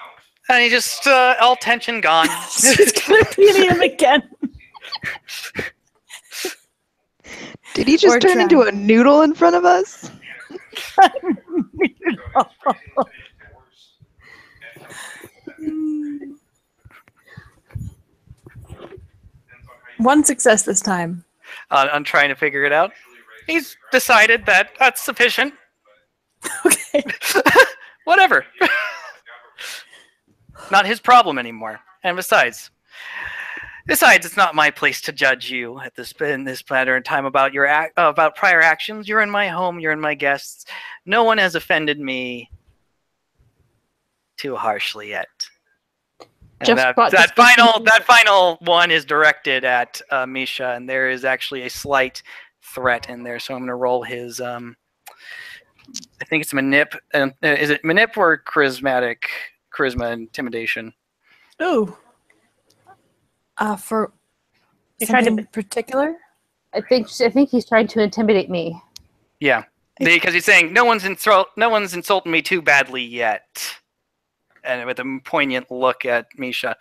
And he just, all tension gone. She's gonna beat him again. Did he just turn into a noodle in front of us? One success this time. On trying to figure it out. He's decided that that's sufficient. Okay. Whatever. Not his problem anymore. And besides, it's not my place to judge you at in this matter in time about your about prior actions. You're in my home. You're in my guests. No one has offended me too harshly yet. And that final one is directed at Misha, and there is actually a slight threat in there. So I'm going to roll his. I think it's manip. Is it manip or charisma intimidation? Ooh. For You're something trying to particular? I think he's trying to intimidate me. Yeah, because he's saying no one's insulting me too badly yet, and with a poignant look at Misha.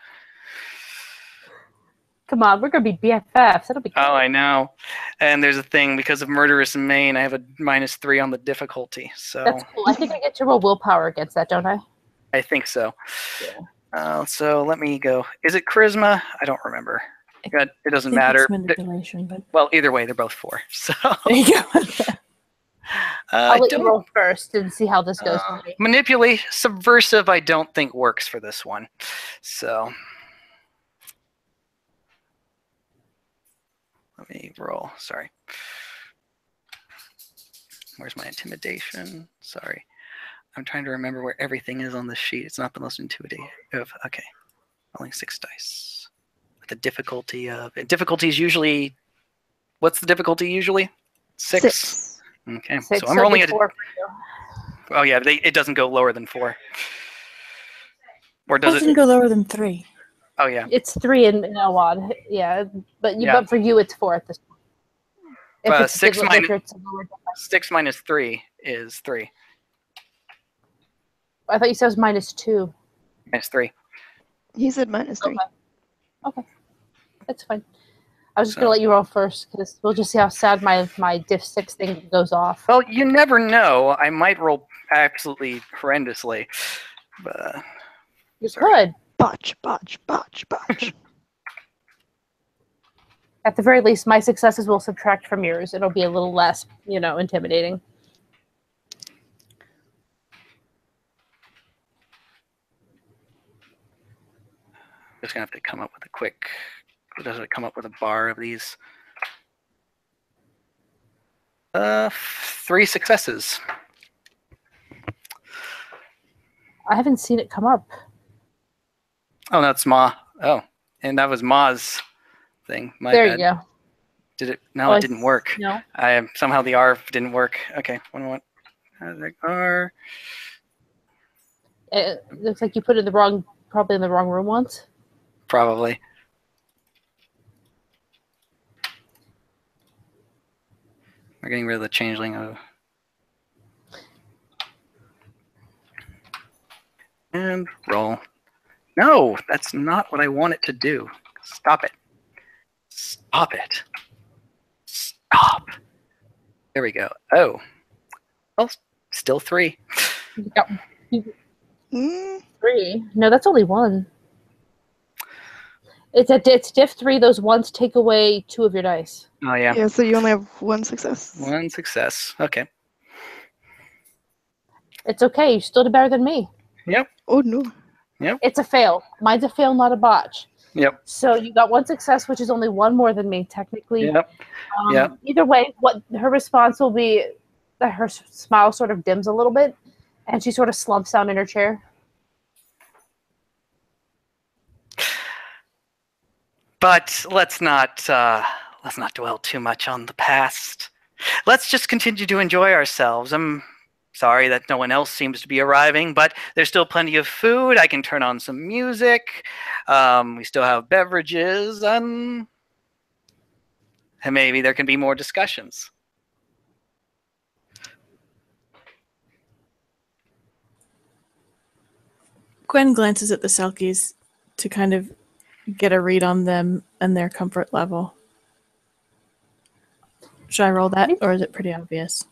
Come on, we're gonna be BFFs. That'll be cool. Oh, I know. And there's a thing, because of murderous main, I have a -3 on the difficulty. So That's cool. I think I get to roll willpower against that, don't I? I think so. Yeah. So let me go. Is it charisma? I don't remember. It doesn't matter. It's manipulation, but Well, either way, they're both 4. So there you go. I'll let you roll first and see how this goes for me. Manipulate, subversive, I don't think works for this one. So let me roll. Sorry. Where's my intimidation? Sorry. I'm trying to remember where everything is on the sheet. It's not the most intuitive. Okay. Rolling 6 dice. With the difficulty of... Difficulty is usually... What's the difficulty usually? 6? Okay. 6, so I'm rolling it. 4 for you. Oh, yeah. It doesn't go lower than 4. Or does doesn't it? go lower than 3. Oh, yeah. It's 3 in Elwad. Yeah. But for you, it's 4 at this point. If 6 minus 3 is 3. I thought you said it was -2. -3. He said -3. Okay. That's fine. I was just going to let you roll first, because we'll just see how sad my diff 6 thing goes off. Well, you never know. I might roll absolutely horrendously. But, You could. Botch. At the very least, my successes will subtract from yours. It'll be a little less, intimidating. just going to have to come up with a quick... Does it come up with a bar of these? 3 successes. I haven't seen it come up. Oh, that's Ma. Oh, and that was Ma's thing. My there bad. You go. Did it? No, it didn't work. No. Somehow the R didn't work. Okay, what? R. It looks like you put it probably in the wrong room once. Probably. We're getting rid of the changeling of. And roll. No, that's not what I want it to do. Stop it. Stop it. Stop. There we go. Oh. Well, still 3. You got Mm, 3. No, that's only 1. It's diff 3. Those ones take away 2 of your dice. Oh, yeah. yeah, so you only have 1 success. 1 success. Okay. It's okay. You still did better than me. Yep. Oh, no. It's a fail. Mine's a fail, not a botch. Yep. So you got 1 success, which is only 1 more than me, technically. Yep. Yep. Either way, what her response will be that her smile sort of dims a little bit, and she sort of slumps down in her chair. But let's not dwell too much on the past. Let's just continue to enjoy ourselves. I'm sorry that no one else seems to be arriving, but there's still plenty of food. I can turn on some music. We still have beverages, and maybe there can be more discussions. Gwen glances at the selkies to kind of get a read on them and their comfort level. Should I roll that, or is it pretty obvious?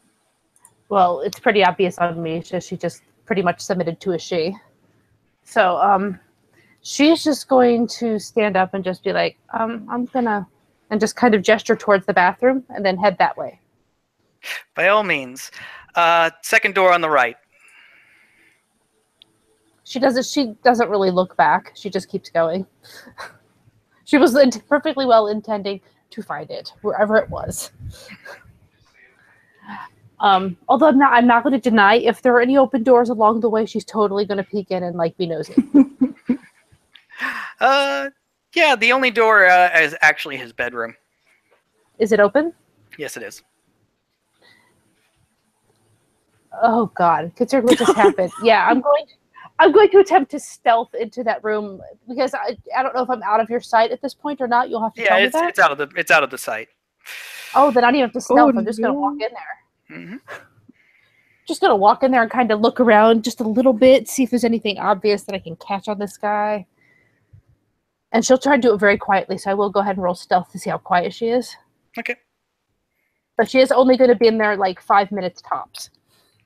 Well, it's pretty obvious on me. She just pretty much submitted to a she. So she's just going to stand up and just be like, I'm gonna, and just kind of gesture towards the bathroom and then head that way. By all means. Second door on the right. She doesn't really look back. She just keeps going. She was perfectly well intending to find it wherever it was. Although I'm not going to deny if there are any open doors along the way, she's totally going to peek in and be nosy. Yeah, the only door is actually his bedroom. Is it open? Yes, it is. Oh God, consider what just happened. Yeah, I'm going to attempt to stealth into that room because I don't know if I'm out of your sight at this point or not. You'll have to tell me that. It's out of the sight. Oh, then I don't even have to stealth. Oh, I'm just going to no. walk in there. Mm-hmm. Just going to walk in there and kind of look around just a little bit, see if there's anything obvious that I can catch on this guy. And she'll try to do it very quietly, so I will go ahead and roll stealth to see how quiet she is. Okay. But she is only going to be in there 5 minutes tops.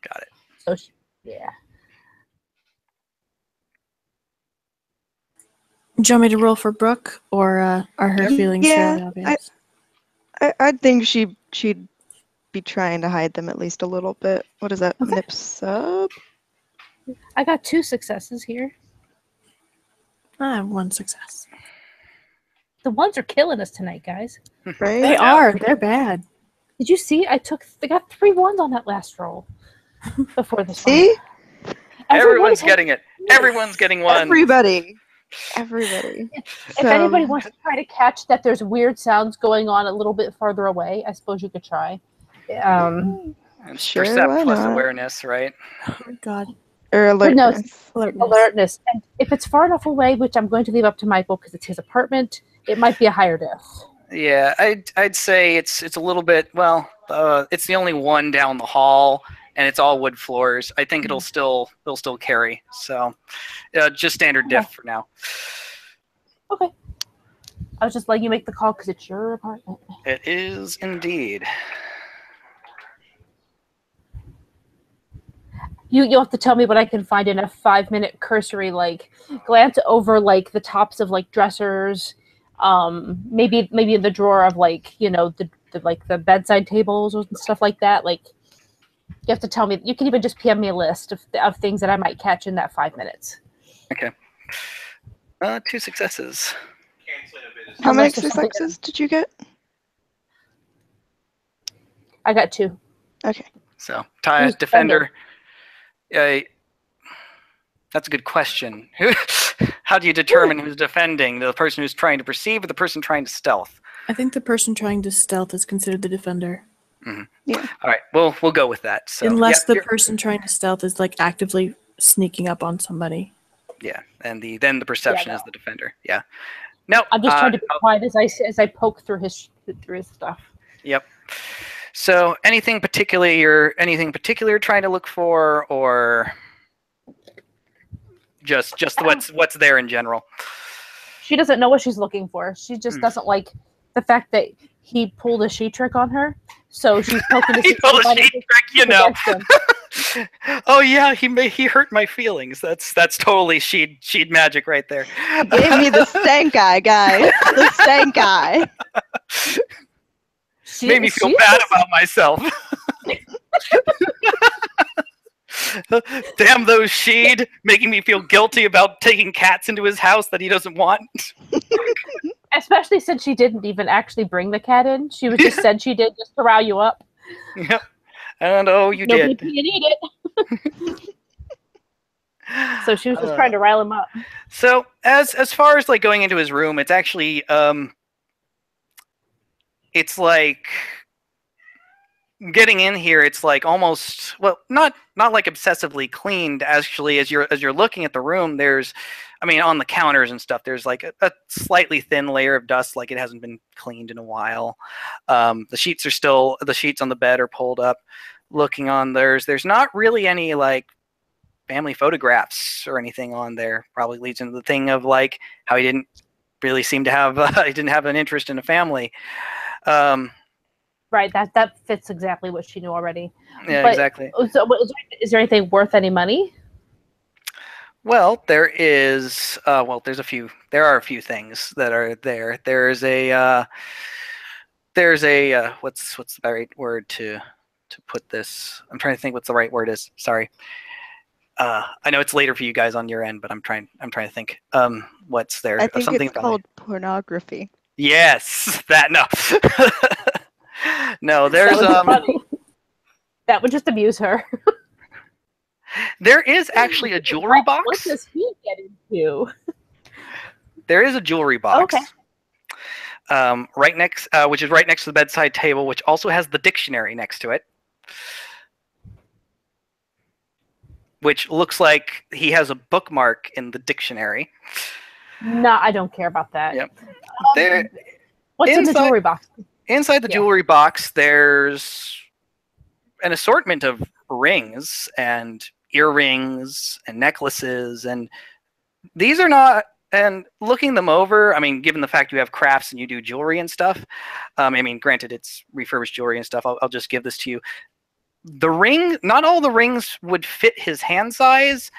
Got it. So, yeah. Do you want me to roll for Brooke, or are her feelings fairly obvious? I'd think she'd be trying to hide them at least a little bit. What is that? Okay. Nips up? I got 2 successes here. I have 1 success. The ones are killing us tonight, guys. Right? They are. They're bad. Did you see? I got 3 ones on that last roll before this one. See? Everyone's getting it. Everyone's getting one. Everybody. If anybody wants to try to catch that there's weird sounds going on a little bit farther away, I suppose you could try. And Sure, percept why plus not? awareness, right? Oh, God. Or alertness. Alertness. And if it's far enough away, which I'm going to leave up to Michael because it's his apartment, it might be a higher diff. Yeah, I'd say it's a little bit. Well, it's the only one down the hall, and it's all wood floors. I think it'll still carry. So, just standard diff for now. Okay. I was just letting you make the call because it's your apartment. It is indeed. You'll have to tell me what I can find in a 5-minute cursory glance over the tops of dressers, maybe in the drawer of the bedside tables and stuff like that. You have to tell me. You can even just PM me a list of things that I might catch in that 5 minutes. Okay. 2 successes. How many Unless there's something- successes did you get? I got 2. Okay. So, Ty, Who's defender. That's a good question. How do you determine who's defending? The person who's trying to perceive or the person trying to stealth? I think the person trying to stealth is considered the defender. Mm-hmm. Yeah. All right, we'll go with that. So, Unless the you're- person trying to stealth is actively sneaking up on somebody. Yeah, and then the perception is the defender. Yeah. No, I'm just trying to be quiet as I poke through his stuff. Yep. So, anything particular you're trying to look for, or just what's there in general? She doesn't know what she's looking for. She just doesn't like the fact that he pulled a she trick on her, So she's poking to You see pull a somebody sheet trick, you know. against him. Oh yeah, he hurt my feelings. That's totally sheed magic right there. Gave me the stank eye, guys. The stank eye. Made me feel bad about myself. Damn those Sheed, making me feel guilty about taking cats into his house that he doesn't want. Especially since she didn't even actually bring the cat in. She was just said she did just to rile you up. Yep. And oh, you Nobody did. can eat it. So she was just trying to rile him up. So as far as like going into his room, it's actually it's like getting in here. It's like almost not like obsessively cleaned. Actually, as you're looking at the room, there's, I mean, on the counters and stuff, there's like a slightly thin layer of dust, like it hasn't been cleaned in a while. The sheets on the bed are pulled up. Looking on there's not really any like family photographs or anything on there. Probably leads into the thing of like how he didn't really seem to have he didn't have an interest in a family. Right, that fits exactly what she knew already. Yeah, But, exactly. So is there anything worth any money? Well, there is. There's a few. There are a few things that are there. There's a. What's the right word to put this? I'm trying to think what's the right word is. Sorry. I know it's later for you guys on your end, but I'm trying to think. What's there? I think Something it's called pornography. Yes, that no. No, there's Funny. That would just amuse her. there is actually a jewelry box. What does he get into? There is a jewelry box. Okay. Right next, which is right next to the bedside table, which also has the dictionary next to it, which looks like he has a bookmark in the dictionary. No, I don't care about that. Yep. There. What's in the jewelry box? Inside the jewelry box, there's an assortment of rings and earrings and necklaces, and these are not. And looking them over, I mean, given the fact you have crafts and you do jewelry and stuff, I mean, granted, it's refurbished jewelry and stuff. I'll just give this to you. The ring, not all the rings would fit his hand size,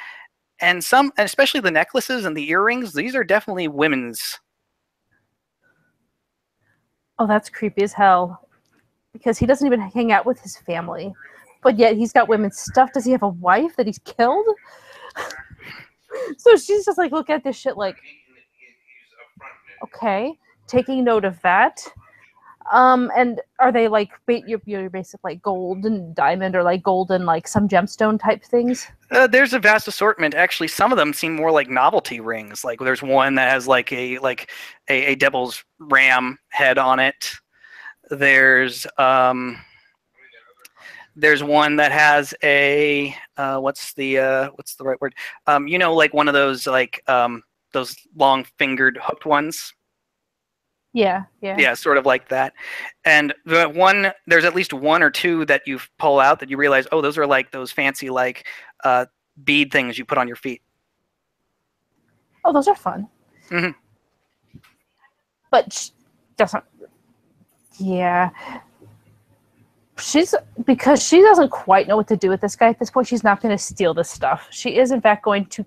and some, especially the necklaces and the earrings, these are definitely women's. Oh, that's creepy as hell. Because he doesn't even hang out with his family. But yet he's got women's stuff. Does he have a wife that he's killed? So she's just like, look at this shit like, okay, taking note of that. And are they like, you're basically like gold and diamond or like gold and like some gemstone type things? There's a vast assortment. Actually, some of them seem more like novelty rings. Like there's one that has like a devil's ram head on it. There's one that has a what's the right word? You know, like one of those like those long fingered hooked ones. Yeah, sort of like that. And there's at least one or two that you pull out that you realize, oh, those are like those fancy like bead things you put on your feet. Oh, those are fun. Mm-hmm. But that's not. Yeah. Because she doesn't quite know what to do with this guy at this point. She's not going to steal this stuff. She is, in fact, going to.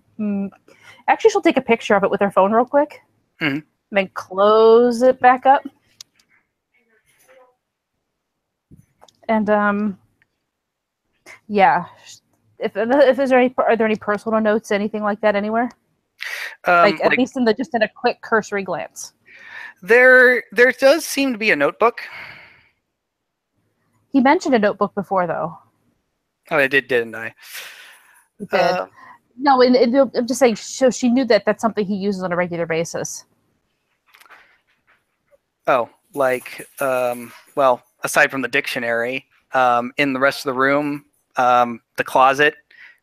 Actually, she'll take a picture of it with her phone real quick. Mm-hmm. Then close it back up. And yeah. If there's are there any personal notes, anything like that anywhere? Like at least in a quick cursory glance. There does seem to be a notebook. He mentioned a notebook before, though. Oh, I did, didn't I? He did. No, I'm just saying. So she knew that that's something he uses on a regular basis. Oh, like, well, aside from the dictionary, in the rest of the room, the closet,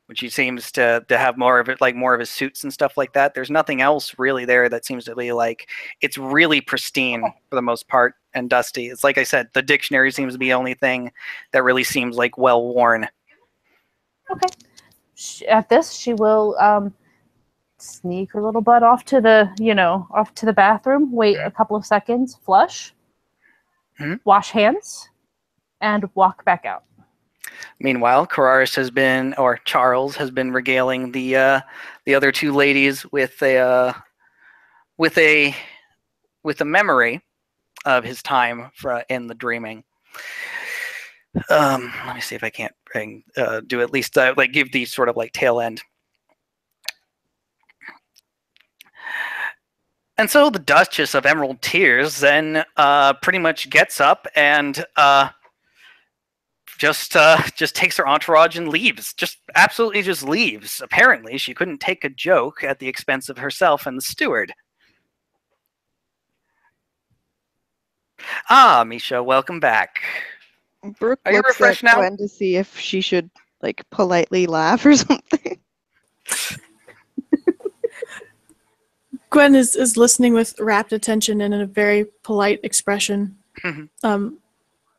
which he seems to have more of it, like more of his suits and stuff like that. There's nothing else really there that seems to be like, it's really pristine for the most part and dusty. It's like I said, the dictionary seems to be the only thing that really seems like well worn. Okay. At this, she will sneak her little butt off to the bathroom, wait a couple of seconds, flush, wash hands, and walk back out. Meanwhile, Charles has been regaling the other two ladies with a memory of his time in the dreaming. Let me see if I can't do at least like give the sort of like tail end. And so the Duchess of Emerald Tears then pretty much gets up and just takes her entourage and leaves. Just absolutely just leaves. Apparently, she couldn't take a joke at the expense of herself and the steward. Ah, Misha, welcome back. Brooke Are you looks refreshed at now? Gwen to see if she should like politely laugh or something. Gwen is listening with rapt attention and in a very polite expression.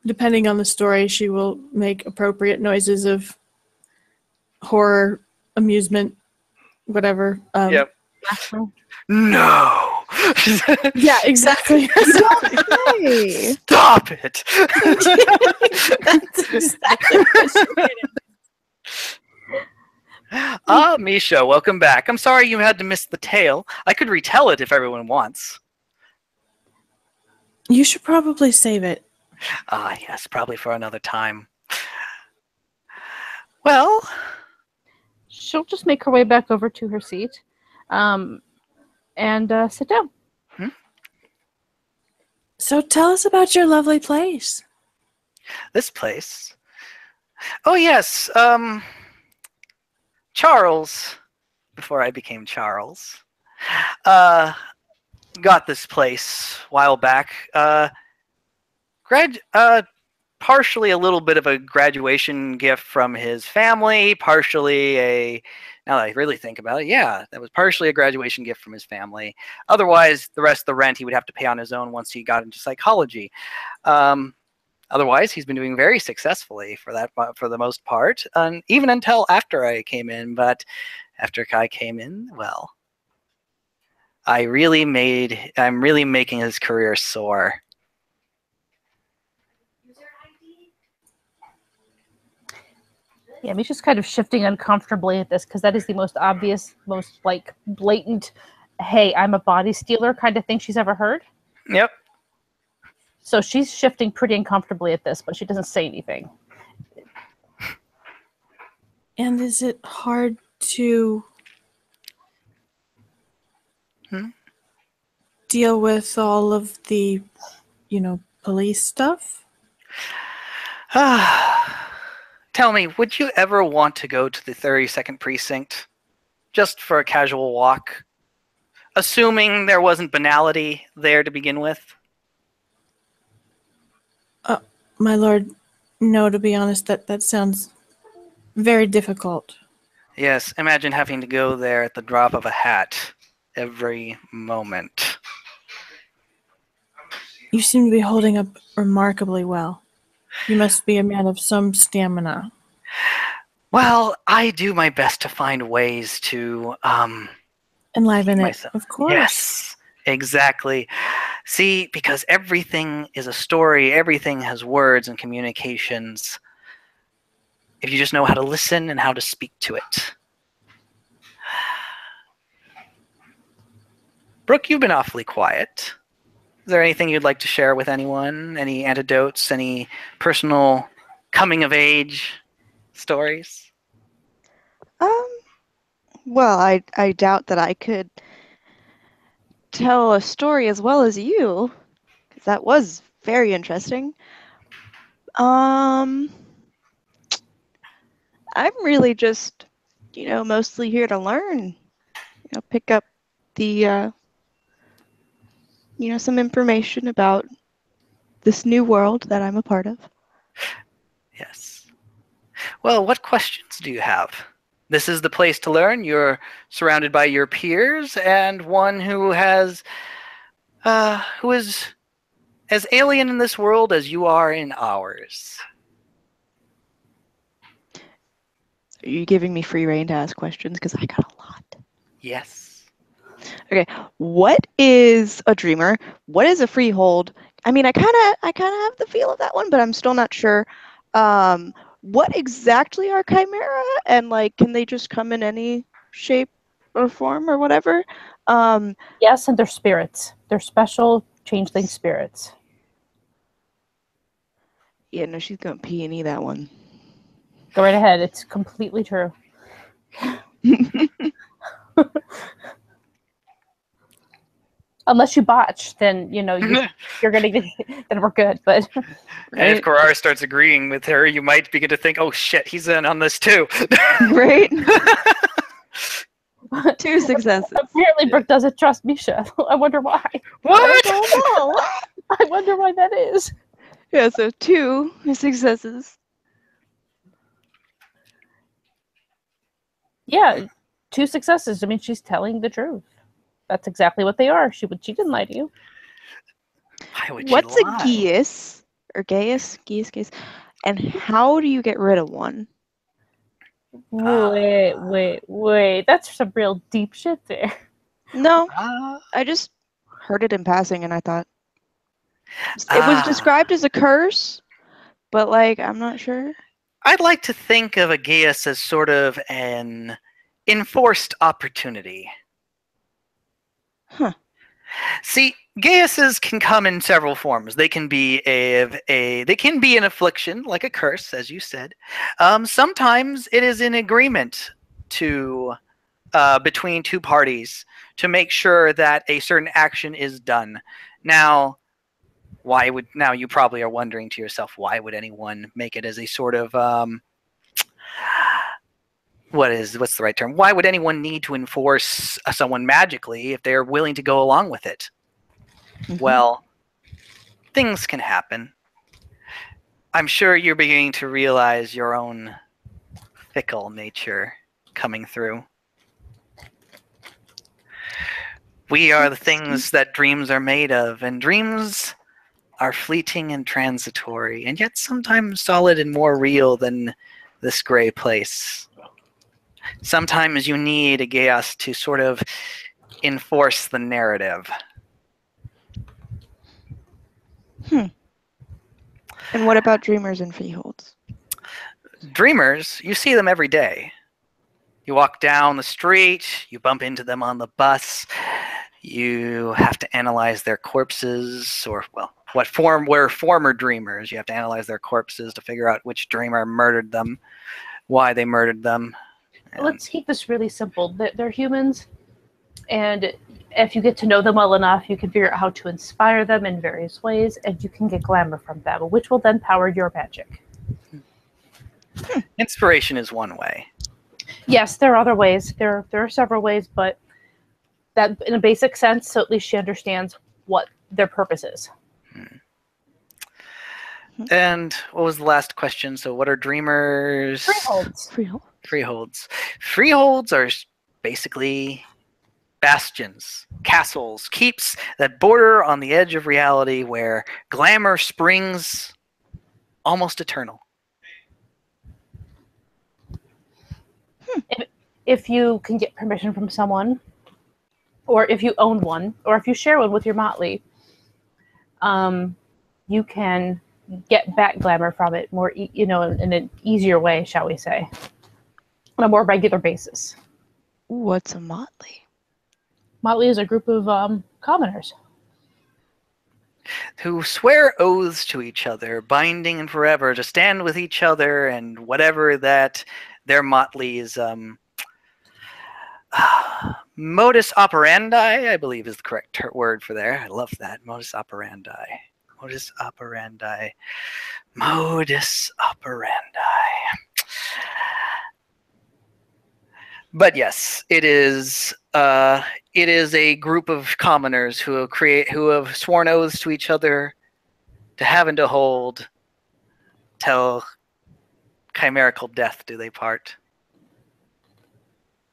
Depending on the story, she will make appropriate noises of horror, amusement, whatever. Yep. No. Yeah, exactly. Hey. Stop it. That's exactly what she did. Ah, Misha, welcome back. I'm sorry you had to miss the tale. I could retell it if everyone wants. You should probably save it. Ah, yes, probably for another time. Well, She'll just make her way back over to her seat and sit down. So tell us about your lovely place. this place. Oh, yes. Charles, before I became Charles, got this place a while back. Partially a little bit of a graduation gift from his family, partially now that I really think about it, yeah, that was partially a graduation gift from his family. Otherwise, the rest of the rent he would have to pay on his own once he got into psychology. Otherwise, he's been doing very successfly for the most part, even until after I came in. But after I came in, well, I'm really making his career soar. Yeah, Misha's kind of shifting uncomfortably at this because that is the most obvious, most like blatant, hey, I'm a body stealer kind of thing she's ever heard. Yep. So she's shifting pretty uncomfortably at this, but she doesn't say anything. And is it hard to deal with all of the, police stuff? Tell me, would you ever want to go to the 32nd Precinct just for a casual walk? Assuming there wasn't banality there to begin with? My lord, no, to be honest, that sounds very difficult. Yes, imagine having to go there at the drop of a hat every moment. You seem to be holding up remarkably well. You must be a man of some stamina. Well, I do my best to find ways to Enliven it, myself. of course. Yes, exactly. See, because everything is a story, everything has words and communications. If you just know how to listen and how to speak to it. Brooke, you've been awfully quiet. Is there anything you'd like to share with anyone? Any anecdotes? Any personal coming-of-age stories? Well, I doubt that I could tell a story as well as you, because that was very interesting. I'm really just, mostly here to learn. Pick up the, some information about this new world that I'm a part of. Yes. Well, what questions do you have? This is the place to learn. You're surrounded by your peers and one who is as alien in this world as you are in ours. Are you giving me free rein to ask questions? Because I got a lot. Yes. Okay, what is a dreamer? What is a freehold? I mean, I kind of have the feel of that one, but I'm still not sure. What exactly are chimera, and like, can they just come in any shape or form or whatever? Yes, and they're spirits. They're special changeling spirits. Yeah, no, she's gonna P&E that one. Go right ahead. It's completely true. Unless you botch, then you're gonna get. Then we're good. But And if Kararis starts agreeing with her, you might begin to think, "Oh shit, he's in on this too." Right? 2 successes. apparently Brooke doesn't trust Misha. I wonder why. What? I don't know. I wonder why that is. Yeah, so 2 successes. Yeah, 2 successes. I mean, she's telling the truth. That's exactly what they are. She didn't lie to you. Why would What's you a lie? geas? Or geas? Geas? And how do you get rid of one? Wait. That's some real deep shit there. No, I just heard it in passing and I thought it was described as a curse, but like, I'm not sure. I'd like to think of a geas as sort of an enforced opportunity. Huh. See, geases can come in several forms. They can be they can be an affliction, like a curse, as you said. Sometimes it is an agreement to between two parties to make sure that a certain action is done. Now, now you probably are wondering to yourself, why would anyone make it as a sort of what's the right term? Why would anyone need to enforce someone magically if they're willing to go along with it? Mhm. Well, things can happen. I'm sure you're beginning to realize your own fickle nature coming through. We are the things that dreams are made of, and dreams are fleeting and transitory, and yet sometimes solid and more real than this gray place. Sometimes you need a geas to sort of enforce the narrative. And what about dreamers and freeholds? Dreamers, you see them every day. You walk down the street, you bump into them on the bus, you have to analyze their corpses, or, well, what form were former dreamers. You have to analyze their corpses to figure out which dreamer murdered them, why they murdered them. And Let's keep this really simple. They're humans, and if you get to know them well enough, you can figure out how to inspire them in various ways, and you can get glamour from them, which will then power your magic. inspiration is one way. Yes, there are other ways. There are several ways, but that in a basic sense, so at least she understands what their purpose is. And what was the last question? So what are dreamers? Freeholds. Freehold. Freeholds are basically bastions, castles, keeps that border on the edge of reality where glamour springs almost eternal. If you can get permission from someone, or if you own one, or if you share one with your motley, you can get back glamour from it more, in an easier way, shall we say, on a more regular basis. What's a motley? Motley is a group of commoners who swear oaths to each other, binding and forever, to stand with each other and whatever that their motley's modus operandi, I believe is the correct word for there. I love that. Modus operandi. Modus operandi. Modus operandi. But yes, it is a group of commoners who have sworn oaths to each other to have and to hold till chimerical death do they part.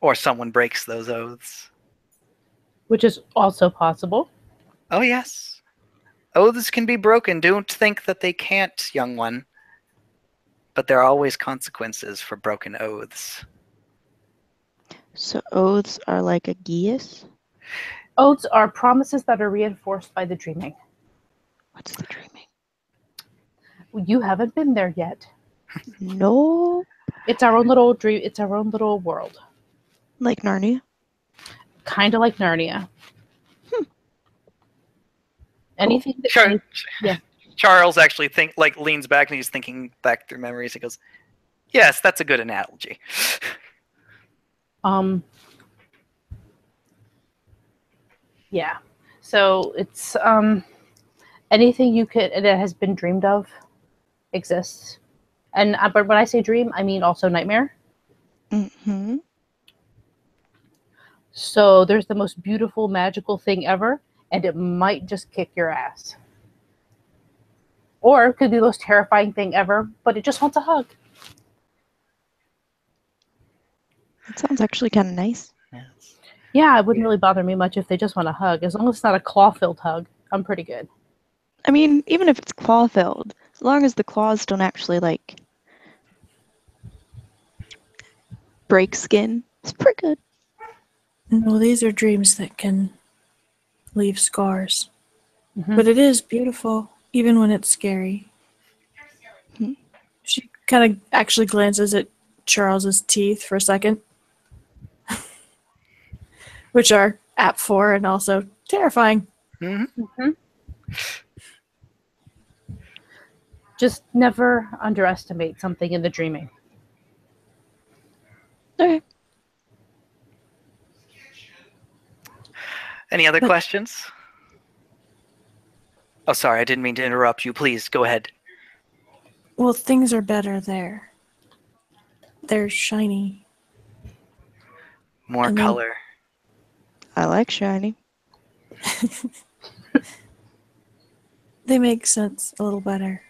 Or someone breaks those oaths. which is also possible. Oh yes. Oaths can be broken. Don't think that they can't, young one. But there are always consequences for broken oaths. So oaths are like a geas? Oaths are promises that are reinforced by the dreaming. What's the dreaming? You haven't been there yet. No. It's our own little dream. It's our own little world. Like Narnia? Kind of like Narnia. Anything that Sure. yeah. Charles actually leans back and he's thinking back through memories. He goes, "Yes, that's a good analogy." Yeah. So it's anything you could that has been dreamed of exists. And but when I say dream, I mean also nightmare. Mm-hmm. So there's the most beautiful, magical thing ever, and it might just kick your ass. Or it could be the most terrifying thing ever, but it just wants a hug. That sounds actually kind of nice. Yes. Yeah, it wouldn't really bother me much if they just want a hug. As long as it's not a claw-filled hug, I'm pretty good. I mean, even if it's claw-filled, as long as the claws don't actually, like, break skin, it's pretty good. No, these are dreams that can leave scars. Mhm. But it is beautiful, even when it's scary. Hmm. She kind of actually glances at Charles's teeth for a second, which are apt for and also terrifying. Mm-hmm. Just never underestimate something in the dreaming. Okay. Any other questions? Oh, sorry, I didn't mean to interrupt you. Please go ahead. Well, things are better there. They're shiny. More And color. I like shiny. They make sense a little better.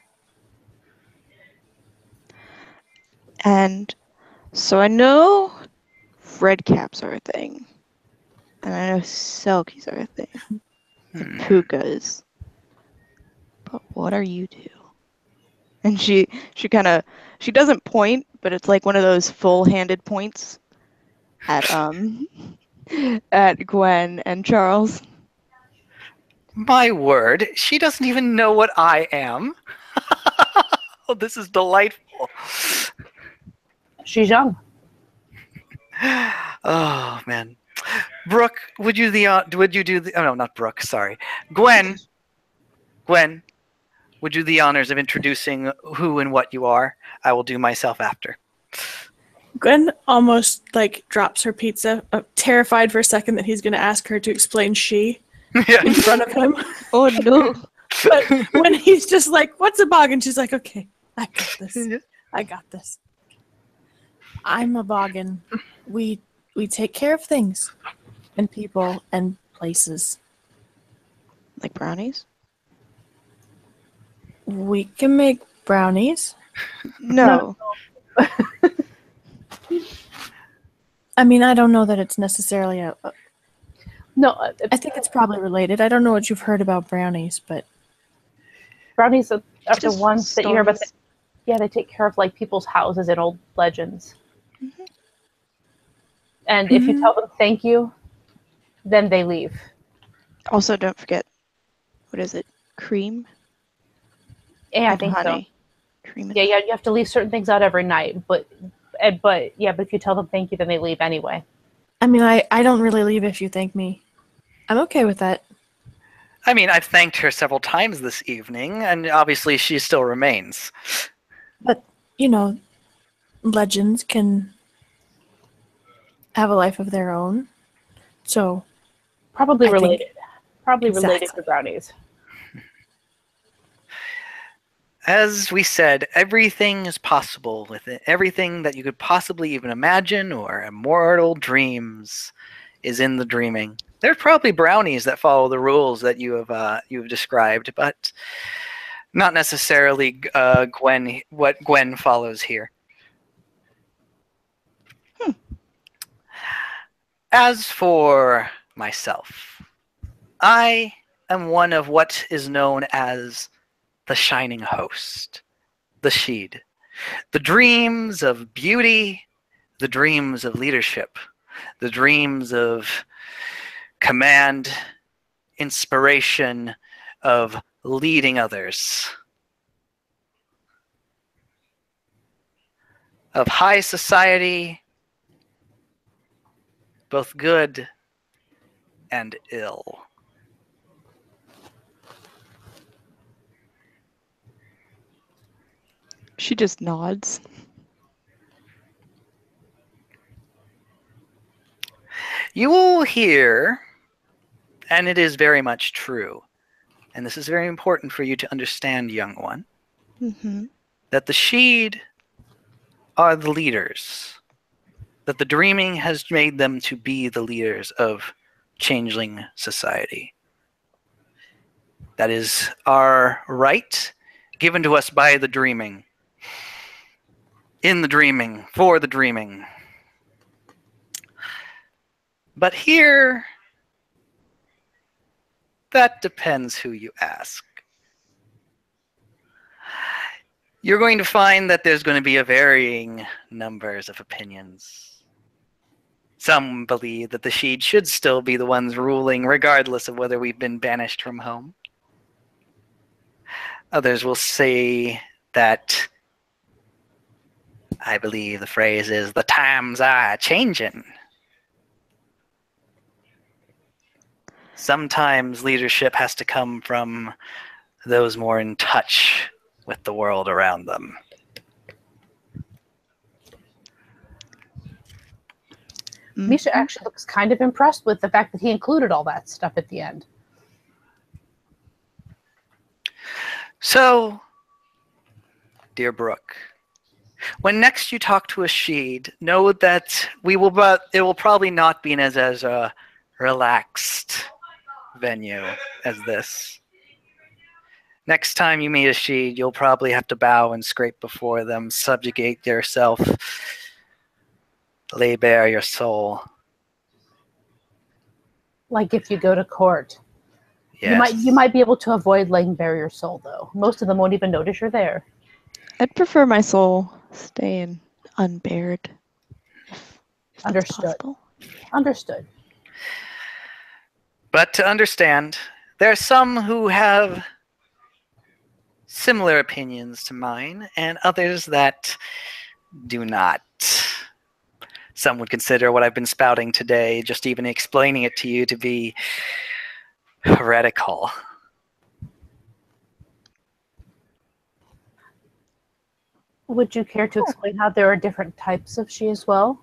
And so I know red caps are a thing. And I know selkies are a thing. And pukas. But what are you two? And she doesn't point, but it's like one of those full-handed points at at Gwen and Charles. My word, she doesn't even know what I am. Oh, this is delightful. She's young. Oh man, Brooke, would you do the? Oh no, not Brooke. Sorry, Gwen. Gwen, would you do the honors of introducing who and what you are? I will do myself after. Gwen almost drops her pizza, terrified for a second that he's going to ask her to explain she in front of him. Oh no. But when he's just like, "What's a boggin?" She's like, "Okay, I got this. I got this. I'm a boggin. We take care of things and people and places. Like brownies? We can make brownies. No. I mean, I don't know that it's necessarily No, I think it's probably related. I don't know what you've heard about brownies, but brownies are the Just ones that you hear about. stories. Yeah, they take care of people's houses in old legends. Mm-hmm. And if you tell them thank you, then they leave. Also, don't forget, what is it? Cream? Yeah, I And think honey. so. Cream and Yeah, you have to leave certain things out every night, but if you tell them thank you, then they leave anyway. I mean, I don't really leave if you thank me. I'm okay with that. I mean, I've thanked her several times this evening, and obviously she still remains. But, legends can have a life of their own. So, Probably I think- related. Probably related Exactly. to brownies. As we said, everything is possible with it. Everything that you could possibly even imagine or immortal dreams is in the dreaming. There's probably brownies that follow the rules that you've described, but not necessarily what Gwen follows here. As for myself, I am one of what is known as the Shining Host, the Sidhe. The dreams of beauty, the dreams of leadership, the dreams of command, inspiration, of leading others, of high society, both good and ill. She just nods. You will hear, and it is very much true, and this is very important for you to understand, young one, that the Sidhe are the leaders, that the dreaming has made them to be the leaders of changeling society. That is our right given to us by the dreaming, in the dreaming, for the dreaming. But here, that depends who you ask. You're going to find that there's going to be a varying numbers of opinions. Some believe that the Sidhe should still be the ones ruling, regardless of whether we've been banished from home. Others will say that, I believe the phrase is, the times are changing. Sometimes leadership has to come from those more in touch with the world around them. Misha actually looks kind of impressed with the fact that he included all that stuff at the end. So, dear Brooke, when next you talk to a Sidhe, know that it will probably not be as a relaxed venue as this. Next time you meet a Sidhe, you'll probably have to bow and scrape before them, subjugate yourself, lay bare your soul. Like if you go to court. Yes. You might be able to avoid laying bare your soul, though. Most of them won't even notice you're there. I'd prefer my soul staying unbared. If Understood. possible. Understood. But to understand, there are some who have similar opinions to mine, and others that do not. Some would consider what I've been spouting today, just even explaining it to you, to be heretical. Would you care to explain how there are different types of Sidhe as well?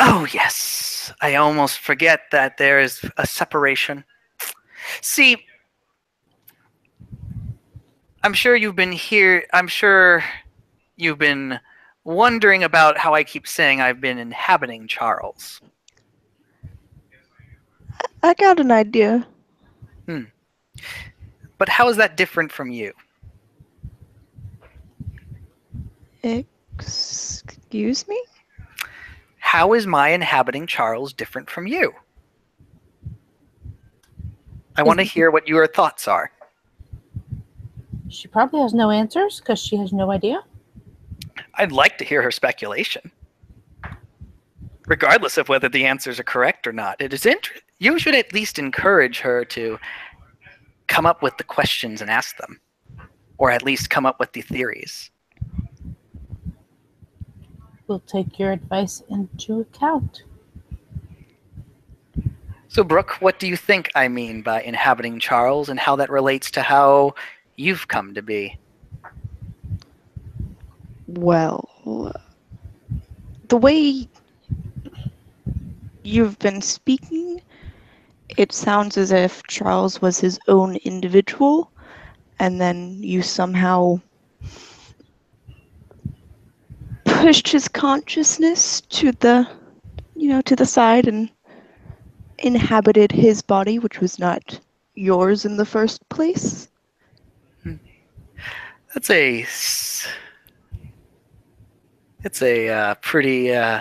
Oh, yes. I almost forget that there is a separation. See, I'm sure you've been wondering about how I keep saying I've been inhabiting Charles. I got an idea. But how is that different from you? Excuse me? How is my inhabiting Charles different from you? I want to hear what your thoughts are. She probably has no answers because she has no idea. I'd like to hear her speculation. Regardless of whether the answers are correct or not. You should at least encourage her to come up with the questions and ask them. Or at least come up with the theories. We'll take your advice into account. So, Brooke, what do you think I mean by inhabiting Charles, and how that relates to how you've come to be? Well, the way you've been speaking, it sounds as if Charles was his own individual, and then you somehow pushed his consciousness to the side and inhabited his body, which was not yours in the first place. It's a pretty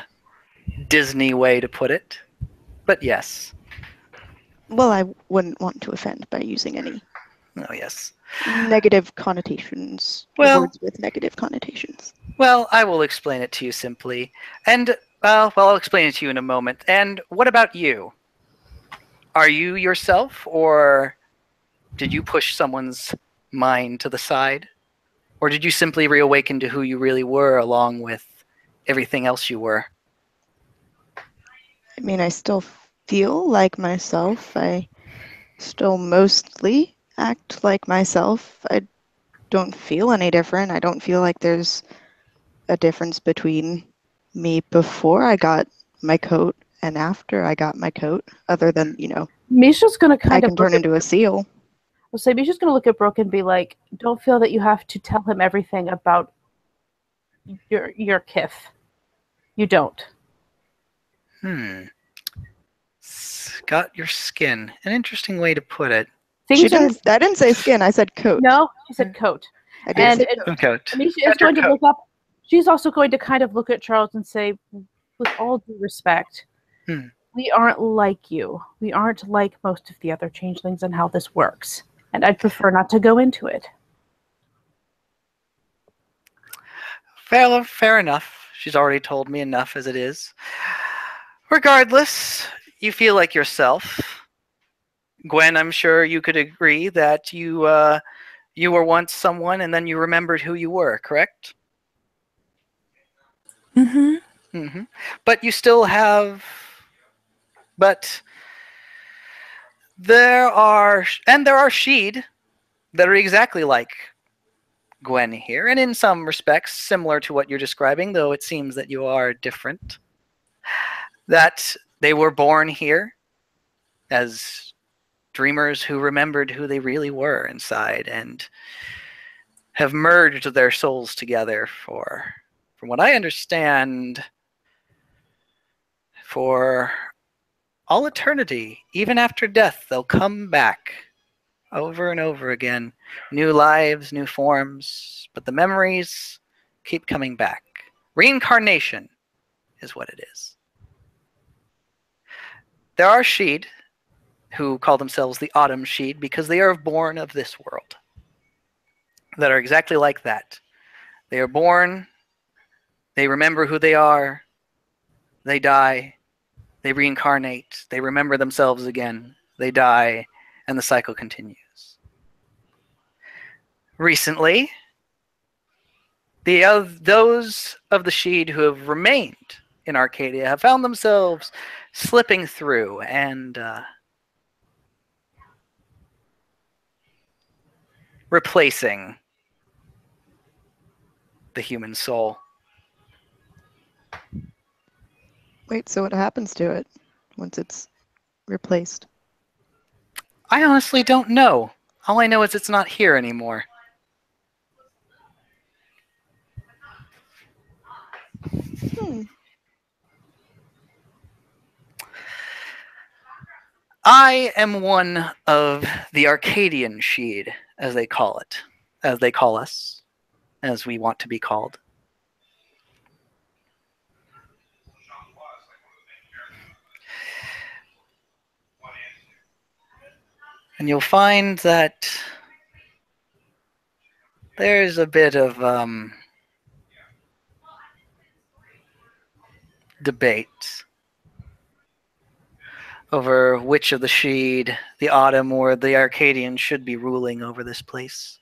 Disney way to put it, but yes. Well, I wouldn't want to offend by using any Oh, yes. negative connotations, Well- words with negative connotations. Well, I will explain it to you simply. And, I'll explain it to you in a moment. And what about you? Are you yourself, or Did you push someone's mind to the side? Or did you simply reawaken to who you really were along with everything else you were? I mean, I still feel like myself. I still mostly act like myself. I don't feel any different. I don't feel like there's a difference between me before I got my coat and after I got my coat, other than, Misha's going to I kind of can turn into a seal. I'll say Misha's going to look at Brooke and be like, don't feel that you have to tell him everything about your kith. You don't. Got your skin. An interesting way to put it. I didn't say skin. I said coat. No, she said coat. I did say coat. Misha is going to look up. She's also going to kind of look at Charles and say, with all due respect, we aren't like you. We aren't like most of the other changelings and how this works. And I'd prefer not to go into it. Fair enough. She's already told me enough as it is. Regardless, you feel like yourself. Gwen, I'm sure you could agree that you were once someone and then you remembered who you were, correct? Mm-hmm. But you still have... But there are Sheed that are exactly like Gwen here, and in some respects similar to what you're describing, though it seems that you are different. That they were born here as dreamers who remembered who they really were inside and have merged their souls together from what I understand, for all eternity. Even after death, they'll come back over and over again. New lives, new forms, but the memories keep coming back. Reincarnation is what it is. There are Sheed who call themselves the Autumn Sheed because they are born of this world, that are exactly like that. They are born, they remember who they are, they die, they reincarnate, they remember themselves again, they die, and the cycle continues. Recently, those of the Sheed who have remained in Arcadia have found themselves slipping through and replacing the human soul. Wait, so what happens to it once it's replaced? I honestly don't know. All I know is it's not here anymore. I am one of the Arcadian Sheed, as they call it, as they call us, as we want to be called. And you'll find that there's a bit of debate over which of the Sheed, the Autumn or the Arcadian, should be ruling over this place.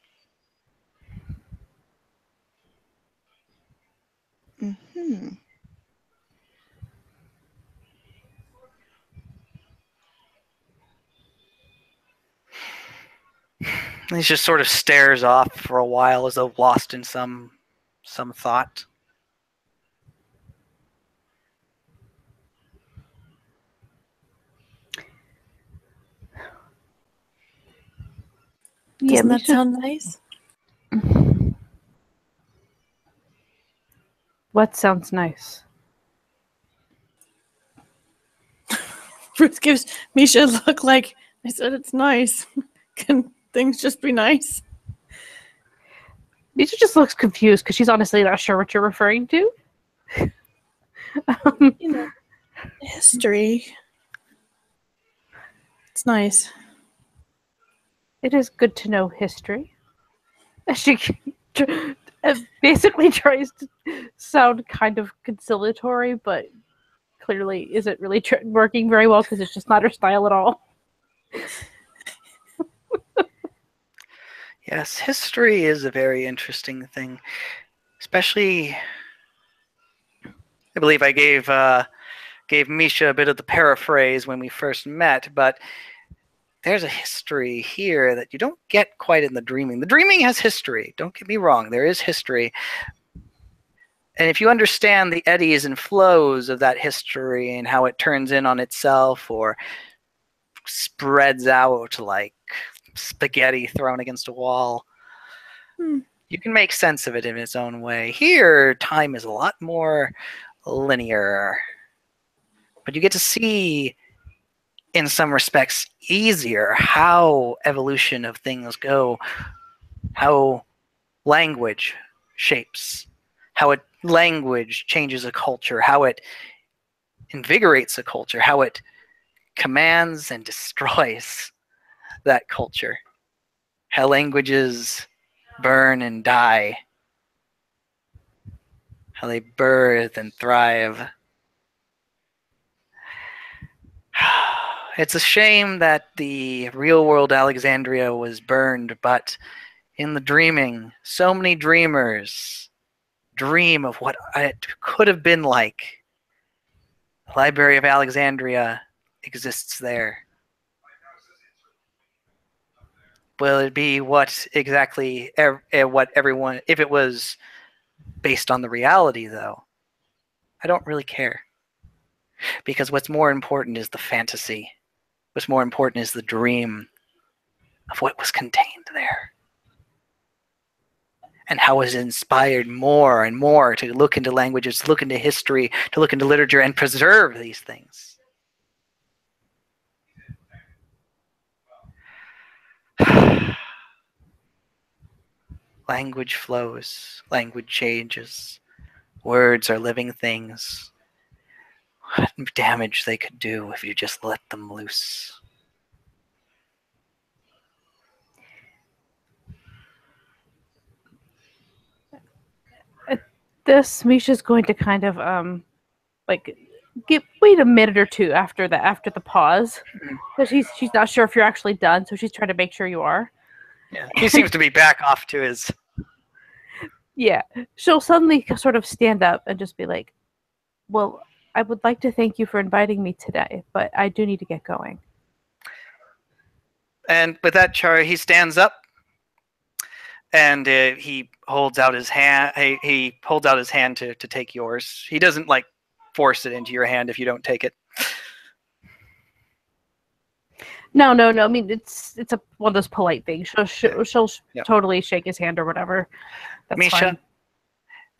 He just sort of stares off for a while as though lost in some thought. Doesn't that sound nice? What sounds nice? Ruth gives Misha a look like, I said it's nice. Can things just be nice? Misha just looks confused because she's honestly not sure what you're referring to. History. It's nice. It is good to know history. She basically tries to sound kind of conciliatory, but clearly isn't really working very well because it's just not her style at all. Yes, history is a very interesting thing. Especially, I believe I gave Misha a bit of the paraphrase when we first met, but there's a history here that you don't get quite in the dreaming. The dreaming has history. Don't get me wrong. There is history. And if you understand the eddies and flows of that history and how it turns in on itself or spreads out like spaghetti thrown against a wall, you can make sense of it in its own way. Here, time is a lot more linear. But you get to see, in some respects, easier how evolution of things go, how language shapes, how language changes a culture, how it invigorates a culture, how it commands and destroys that culture, how languages burn and die, how they birth and thrive. It's a shame that the real-world Alexandria was burned, but in the dreaming, so many dreamers dream of what it could have been like. The Library of Alexandria exists there. Will it be what exactly what everyone, if it was based on the reality, though? I don't really care. Because what's more important is the fantasy. What's more important is the dream of what was contained there. And how it was inspired more and more to look into languages, to look into history, to look into literature, and preserve these things. Language flows, language changes. Words are living things. What damage they could do if you just let them loose. This Misha's going to kind of like wait a minute or two after the pause, because she's not sure if you're actually done, so she's trying to make sure you are. Yeah, he seems to be back off to his. Yeah, she'll suddenly sort of stand up and just be like, "Well, I would like to thank you for inviting me today, but I do need to get going." And with that, he stands up, and he holds out his hand. He holds out his hand to take yours. He doesn't like force it into your hand if you don't take it. No. I mean, it's one of those polite things. She'll Yep. totally shake his hand or whatever. That's Misha, fine.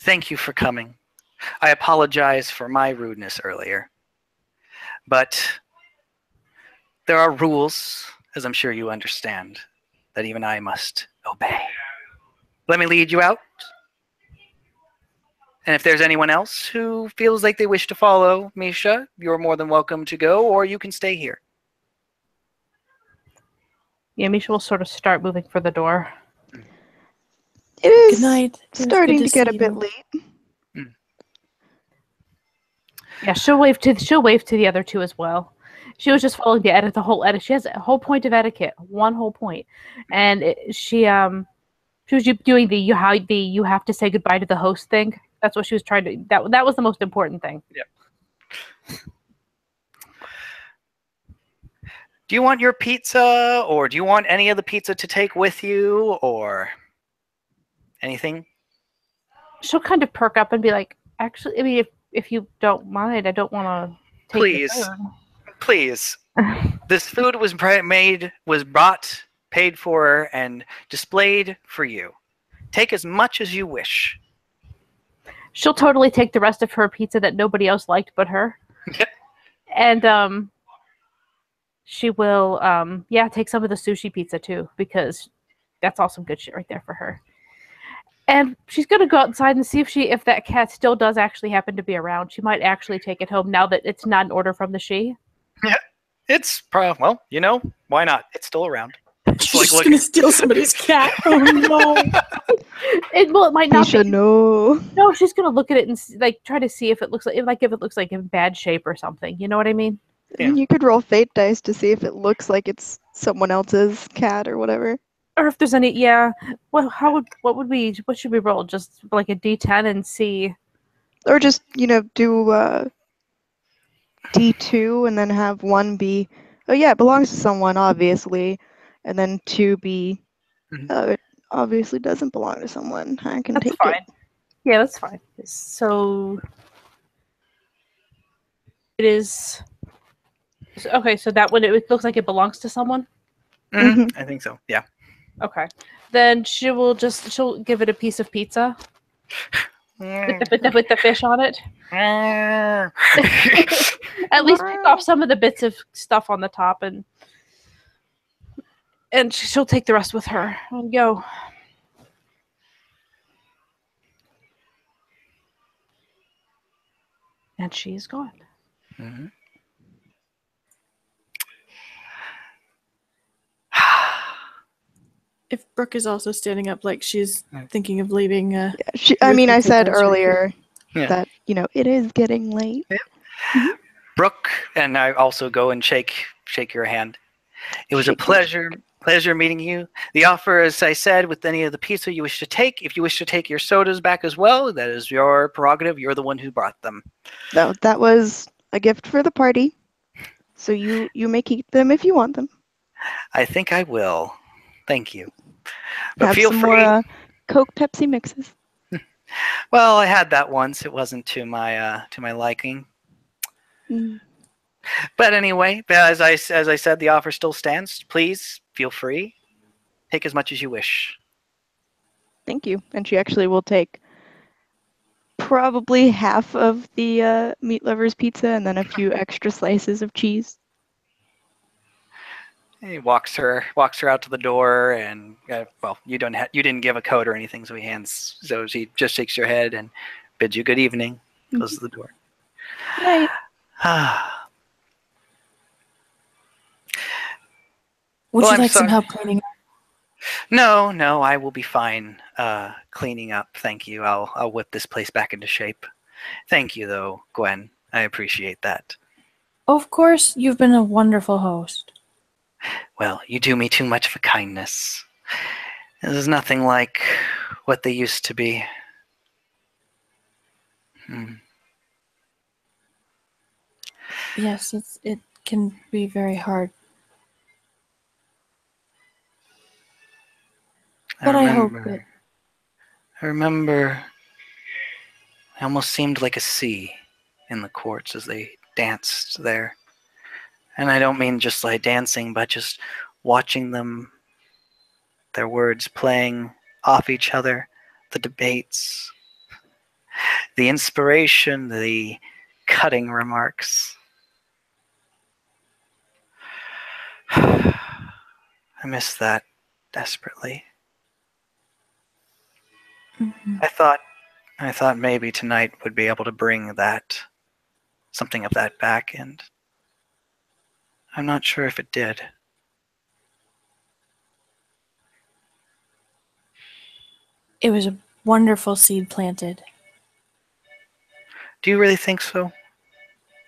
thank you for coming. I apologize for my rudeness earlier, but there are rules, as I'm sure you understand, that even I must obey. Let me lead you out. And if there's anyone else who feels like they wish to follow Misha, you're more than welcome to go, or you can stay here. Yeah, Misha will sort of start moving for the door. It is Good night. It was starting good to get a see bit you. late. Yeah, she'll wave to the other two as well. She was just following the whole edit. She has a whole point of etiquette, one whole point, and she was doing the you have to say goodbye to the host thing. That's what she was trying to. That was the most important thing. Yep. Do you want your pizza, or do you want any of the pizza to take with you, or anything? She'll kind of perk up and be like, "Actually, I mean, if you don't mind, I don't want to take your Please. food." Please. This food was brought, paid for, and displayed for you. Take as much as you wish. She'll totally take the rest of her pizza that nobody else liked but her. And she will take some of the sushi pizza too, because that's all some good shit right there for her. And she's gonna go outside and see if that cat still does actually happen to be around. She might actually take it home now that it's not an order from the she. Yeah, it's well, why not? It's still around. She's just gonna steal somebody's cat. Oh no! It might not Misha, be. no. No, she's gonna look at it and try to see if it looks like in bad shape or something. You know what I mean? Yeah. You could roll fate dice to see if it looks like it's someone else's cat or whatever. Or if there's any, what should we roll? Just like a D10 and see. Or just, do D2 and then have 1 be, oh yeah, it belongs to someone, obviously. And then 2 be, it obviously doesn't belong to someone. I can That's take fine. it. Yeah, that's fine. So it is. Okay, so that one, it looks like it belongs to someone. Mhm. I think so. Yeah. Okay, then she'll give it a piece of pizza with the fish on it. At least pick off some of the bits of stuff on the top, and she'll take the rest with her. And go. And she is gone. Mhm. If Brooke is also standing up, like she's thinking of leaving. I Ruth will I take said us right earlier Yeah. that, it is getting late. Brooke and I also go and shake your hand. It was a Shake. pleasure meeting you. The offer, as I said, with any of the pizza you wish to take. If you wish to take your sodas back as well, that is your prerogative. You're the one who brought them. That was a gift for the party. So you may keep them if you want them. I think I will. Thank you. But Have feel some free. more Coke Pepsi mixes. Well, I had that once. It wasn't to my liking. Mm. But anyway, as I said, the offer still stands. Please feel free. Take as much as you wish. Thank you. And she actually will take probably half of the meat lovers pizza and then a few extra slices of cheese. He walks her out to the door, and well, you didn't give a code or anything, so she just shakes your head and bids you good evening. Closes the door. Night. Would Well, you I'm like some sorry. help cleaning up? No, I will be fine cleaning up. Thank you. I'll whip this place back into shape. Thank you, though, Gwen. I appreciate that. Of course, you've been a wonderful host. Well, you do me too much of a kindness. This is nothing like what they used to be. Yes, it can be very hard. But I hope that I remember it almost seemed like a sea in the courts as they danced there. And I don't mean just like dancing, but just watching them, their words playing off each other, the debates, the inspiration, the cutting remarks. I miss that desperately. I thought maybe tonight would be able to bring something of that back, and I'm not sure if it did. it was a wonderful seed planted. Do you really think so?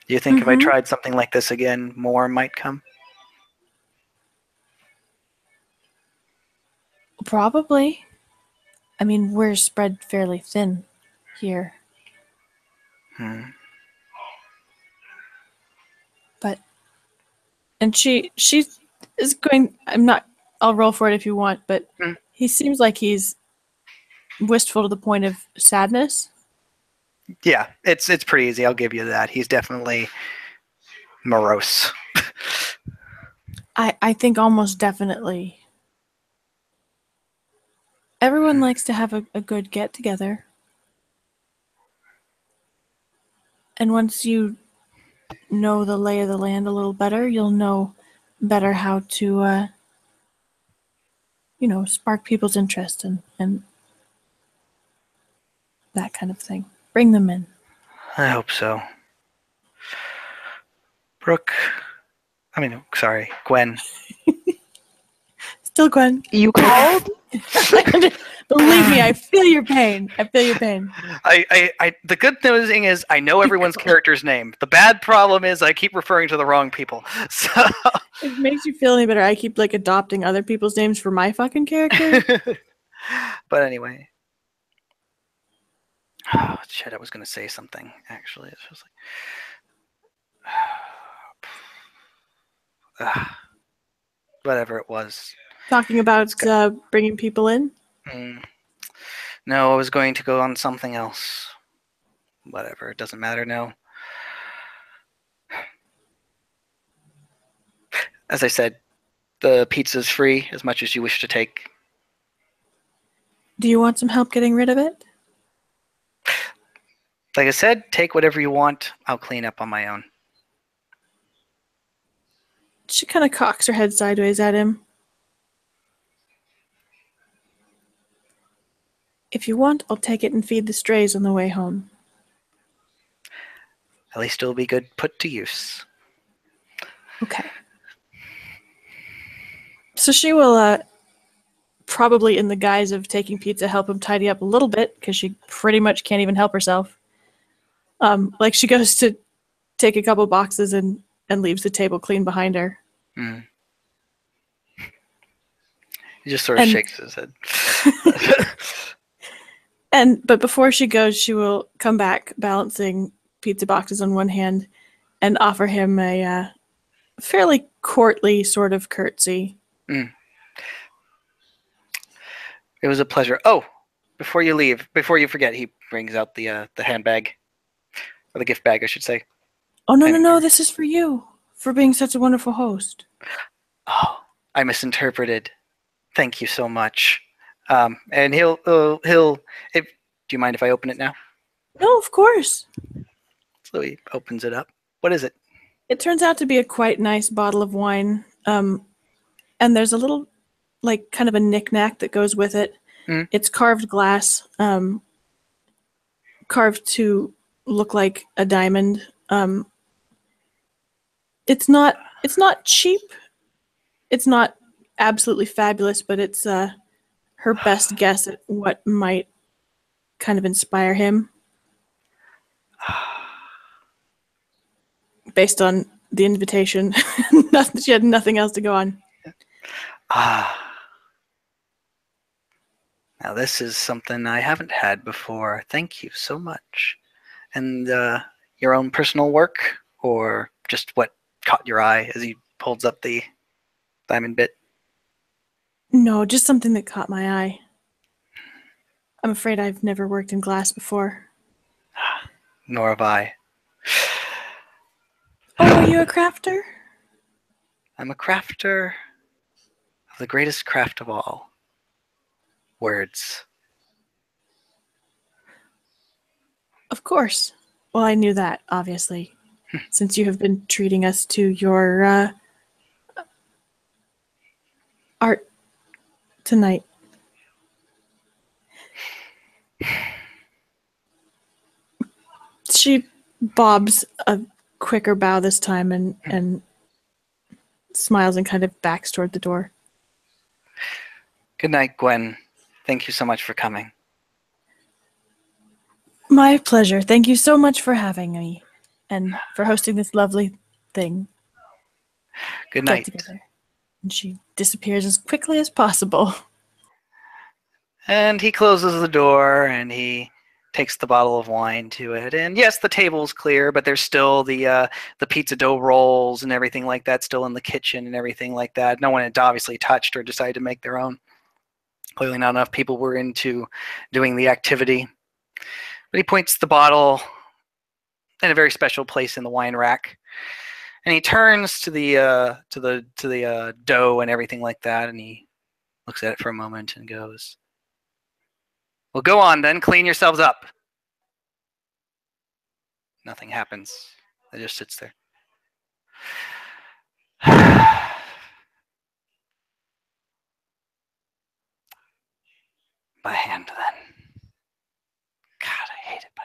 Do you think if I tried something like this again, more might come? Probably. I mean, we're spread fairly thin here. But, and she is going, I'll roll for it if you want, but he seems like he's wistful to the point of sadness. Yeah, it's pretty easy. I'll give you that. He's definitely morose. I think almost definitely. Everyone likes to have a good get together. And once you know the lay of the land a little better, you'll know better how to, spark people's interest and that kind of thing. Bring them in. I hope so. Brooke. Gwen. Still Gwen. You called? Believe me, I feel your pain. I feel your pain. The good thing is I know everyone's character's name. The bad problem is I keep referring to the wrong people. So If it makes you feel any better, I keep like adopting other people's names for my fucking character. But anyway. Oh, shit, I was going to say something, actually. It was like... whatever it was. Talking about bringing people in? No, I was going to go on something else. Whatever, it doesn't matter now. As I said, the pizza's free as much as you wish to take. Do you want some help getting rid of it? Like I said, take whatever you want. I'll clean up on my own. She kind of cocks her head sideways at him. If you want, I'll take it and feed the strays on the way home. At least it'll be good put to use. Okay. So she will, probably in the guise of taking pizza, help him tidy up a little bit, because she pretty much can't even help herself. Like she goes to take a couple boxes and leaves the table clean behind her. Mm. He just sort of shakes his head. But before she goes, she will come back balancing pizza boxes on one hand and offer him a fairly courtly sort of curtsy. Mm. It was a pleasure. Oh, before you forget, he brings out the handbag, or the gift bag, I should say. Oh, no, this is for you, for being such a wonderful host. Oh, I misinterpreted. Thank you so much. And he'll. Do you mind if I open it now? No, of course. So he opens it up. What is it? It turns out to be a quite nice bottle of wine. And there's a little, like, kind of a knick-knack that goes with it. Mm. It's carved glass, carved to look like a diamond. It's not cheap. It's not absolutely fabulous, but it's her best guess at what might kind of inspire him. Based on the invitation. She had nothing else to go on. Now this is something I haven't had before. Thank you so much. And your own personal work, or just what caught your eye as he holds up the diamond bit? No, just something that caught my eye. I'm afraid I've never worked in glass before. Nor have I. Oh, are you a crafter? I'm a crafter of the greatest craft of all. Words. Of course. Well, I knew that, obviously, since you have been treating us to your art tonight. She bobs a quicker bow this time and smiles and kind of backs toward the door. Good night, Gwen. Thank you so much for coming. My pleasure. Thank you so much for having me and for hosting this lovely thing. Good night. Get together. And she disappears as quickly as possible. And he closes the door and he takes the bottle of wine to it. And yes, the table's clear, but there's still the pizza dough rolls and everything like that still in the kitchen and everything like that. No one had obviously touched or decided to make their own. Clearly not enough people were into doing the activity. But he points the bottle in a very special place in the wine rack. And he turns to the dough and everything like that, and he looks at it for a moment and goes, "Well, go on then, clean yourselves up." Nothing happens. It just sits there. By hand, then. God, I hate it by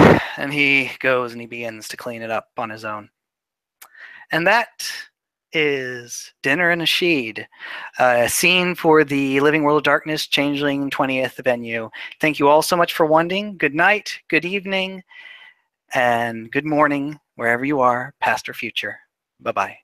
hand. And he goes and he begins to clean it up on his own. And that is Dinner in a Sheed, a scene for the Living World of Darkness Changeling 20th venue. Thank you all so much for wondering. Good night, good evening, and good morning, wherever you are, past or future. Bye-bye.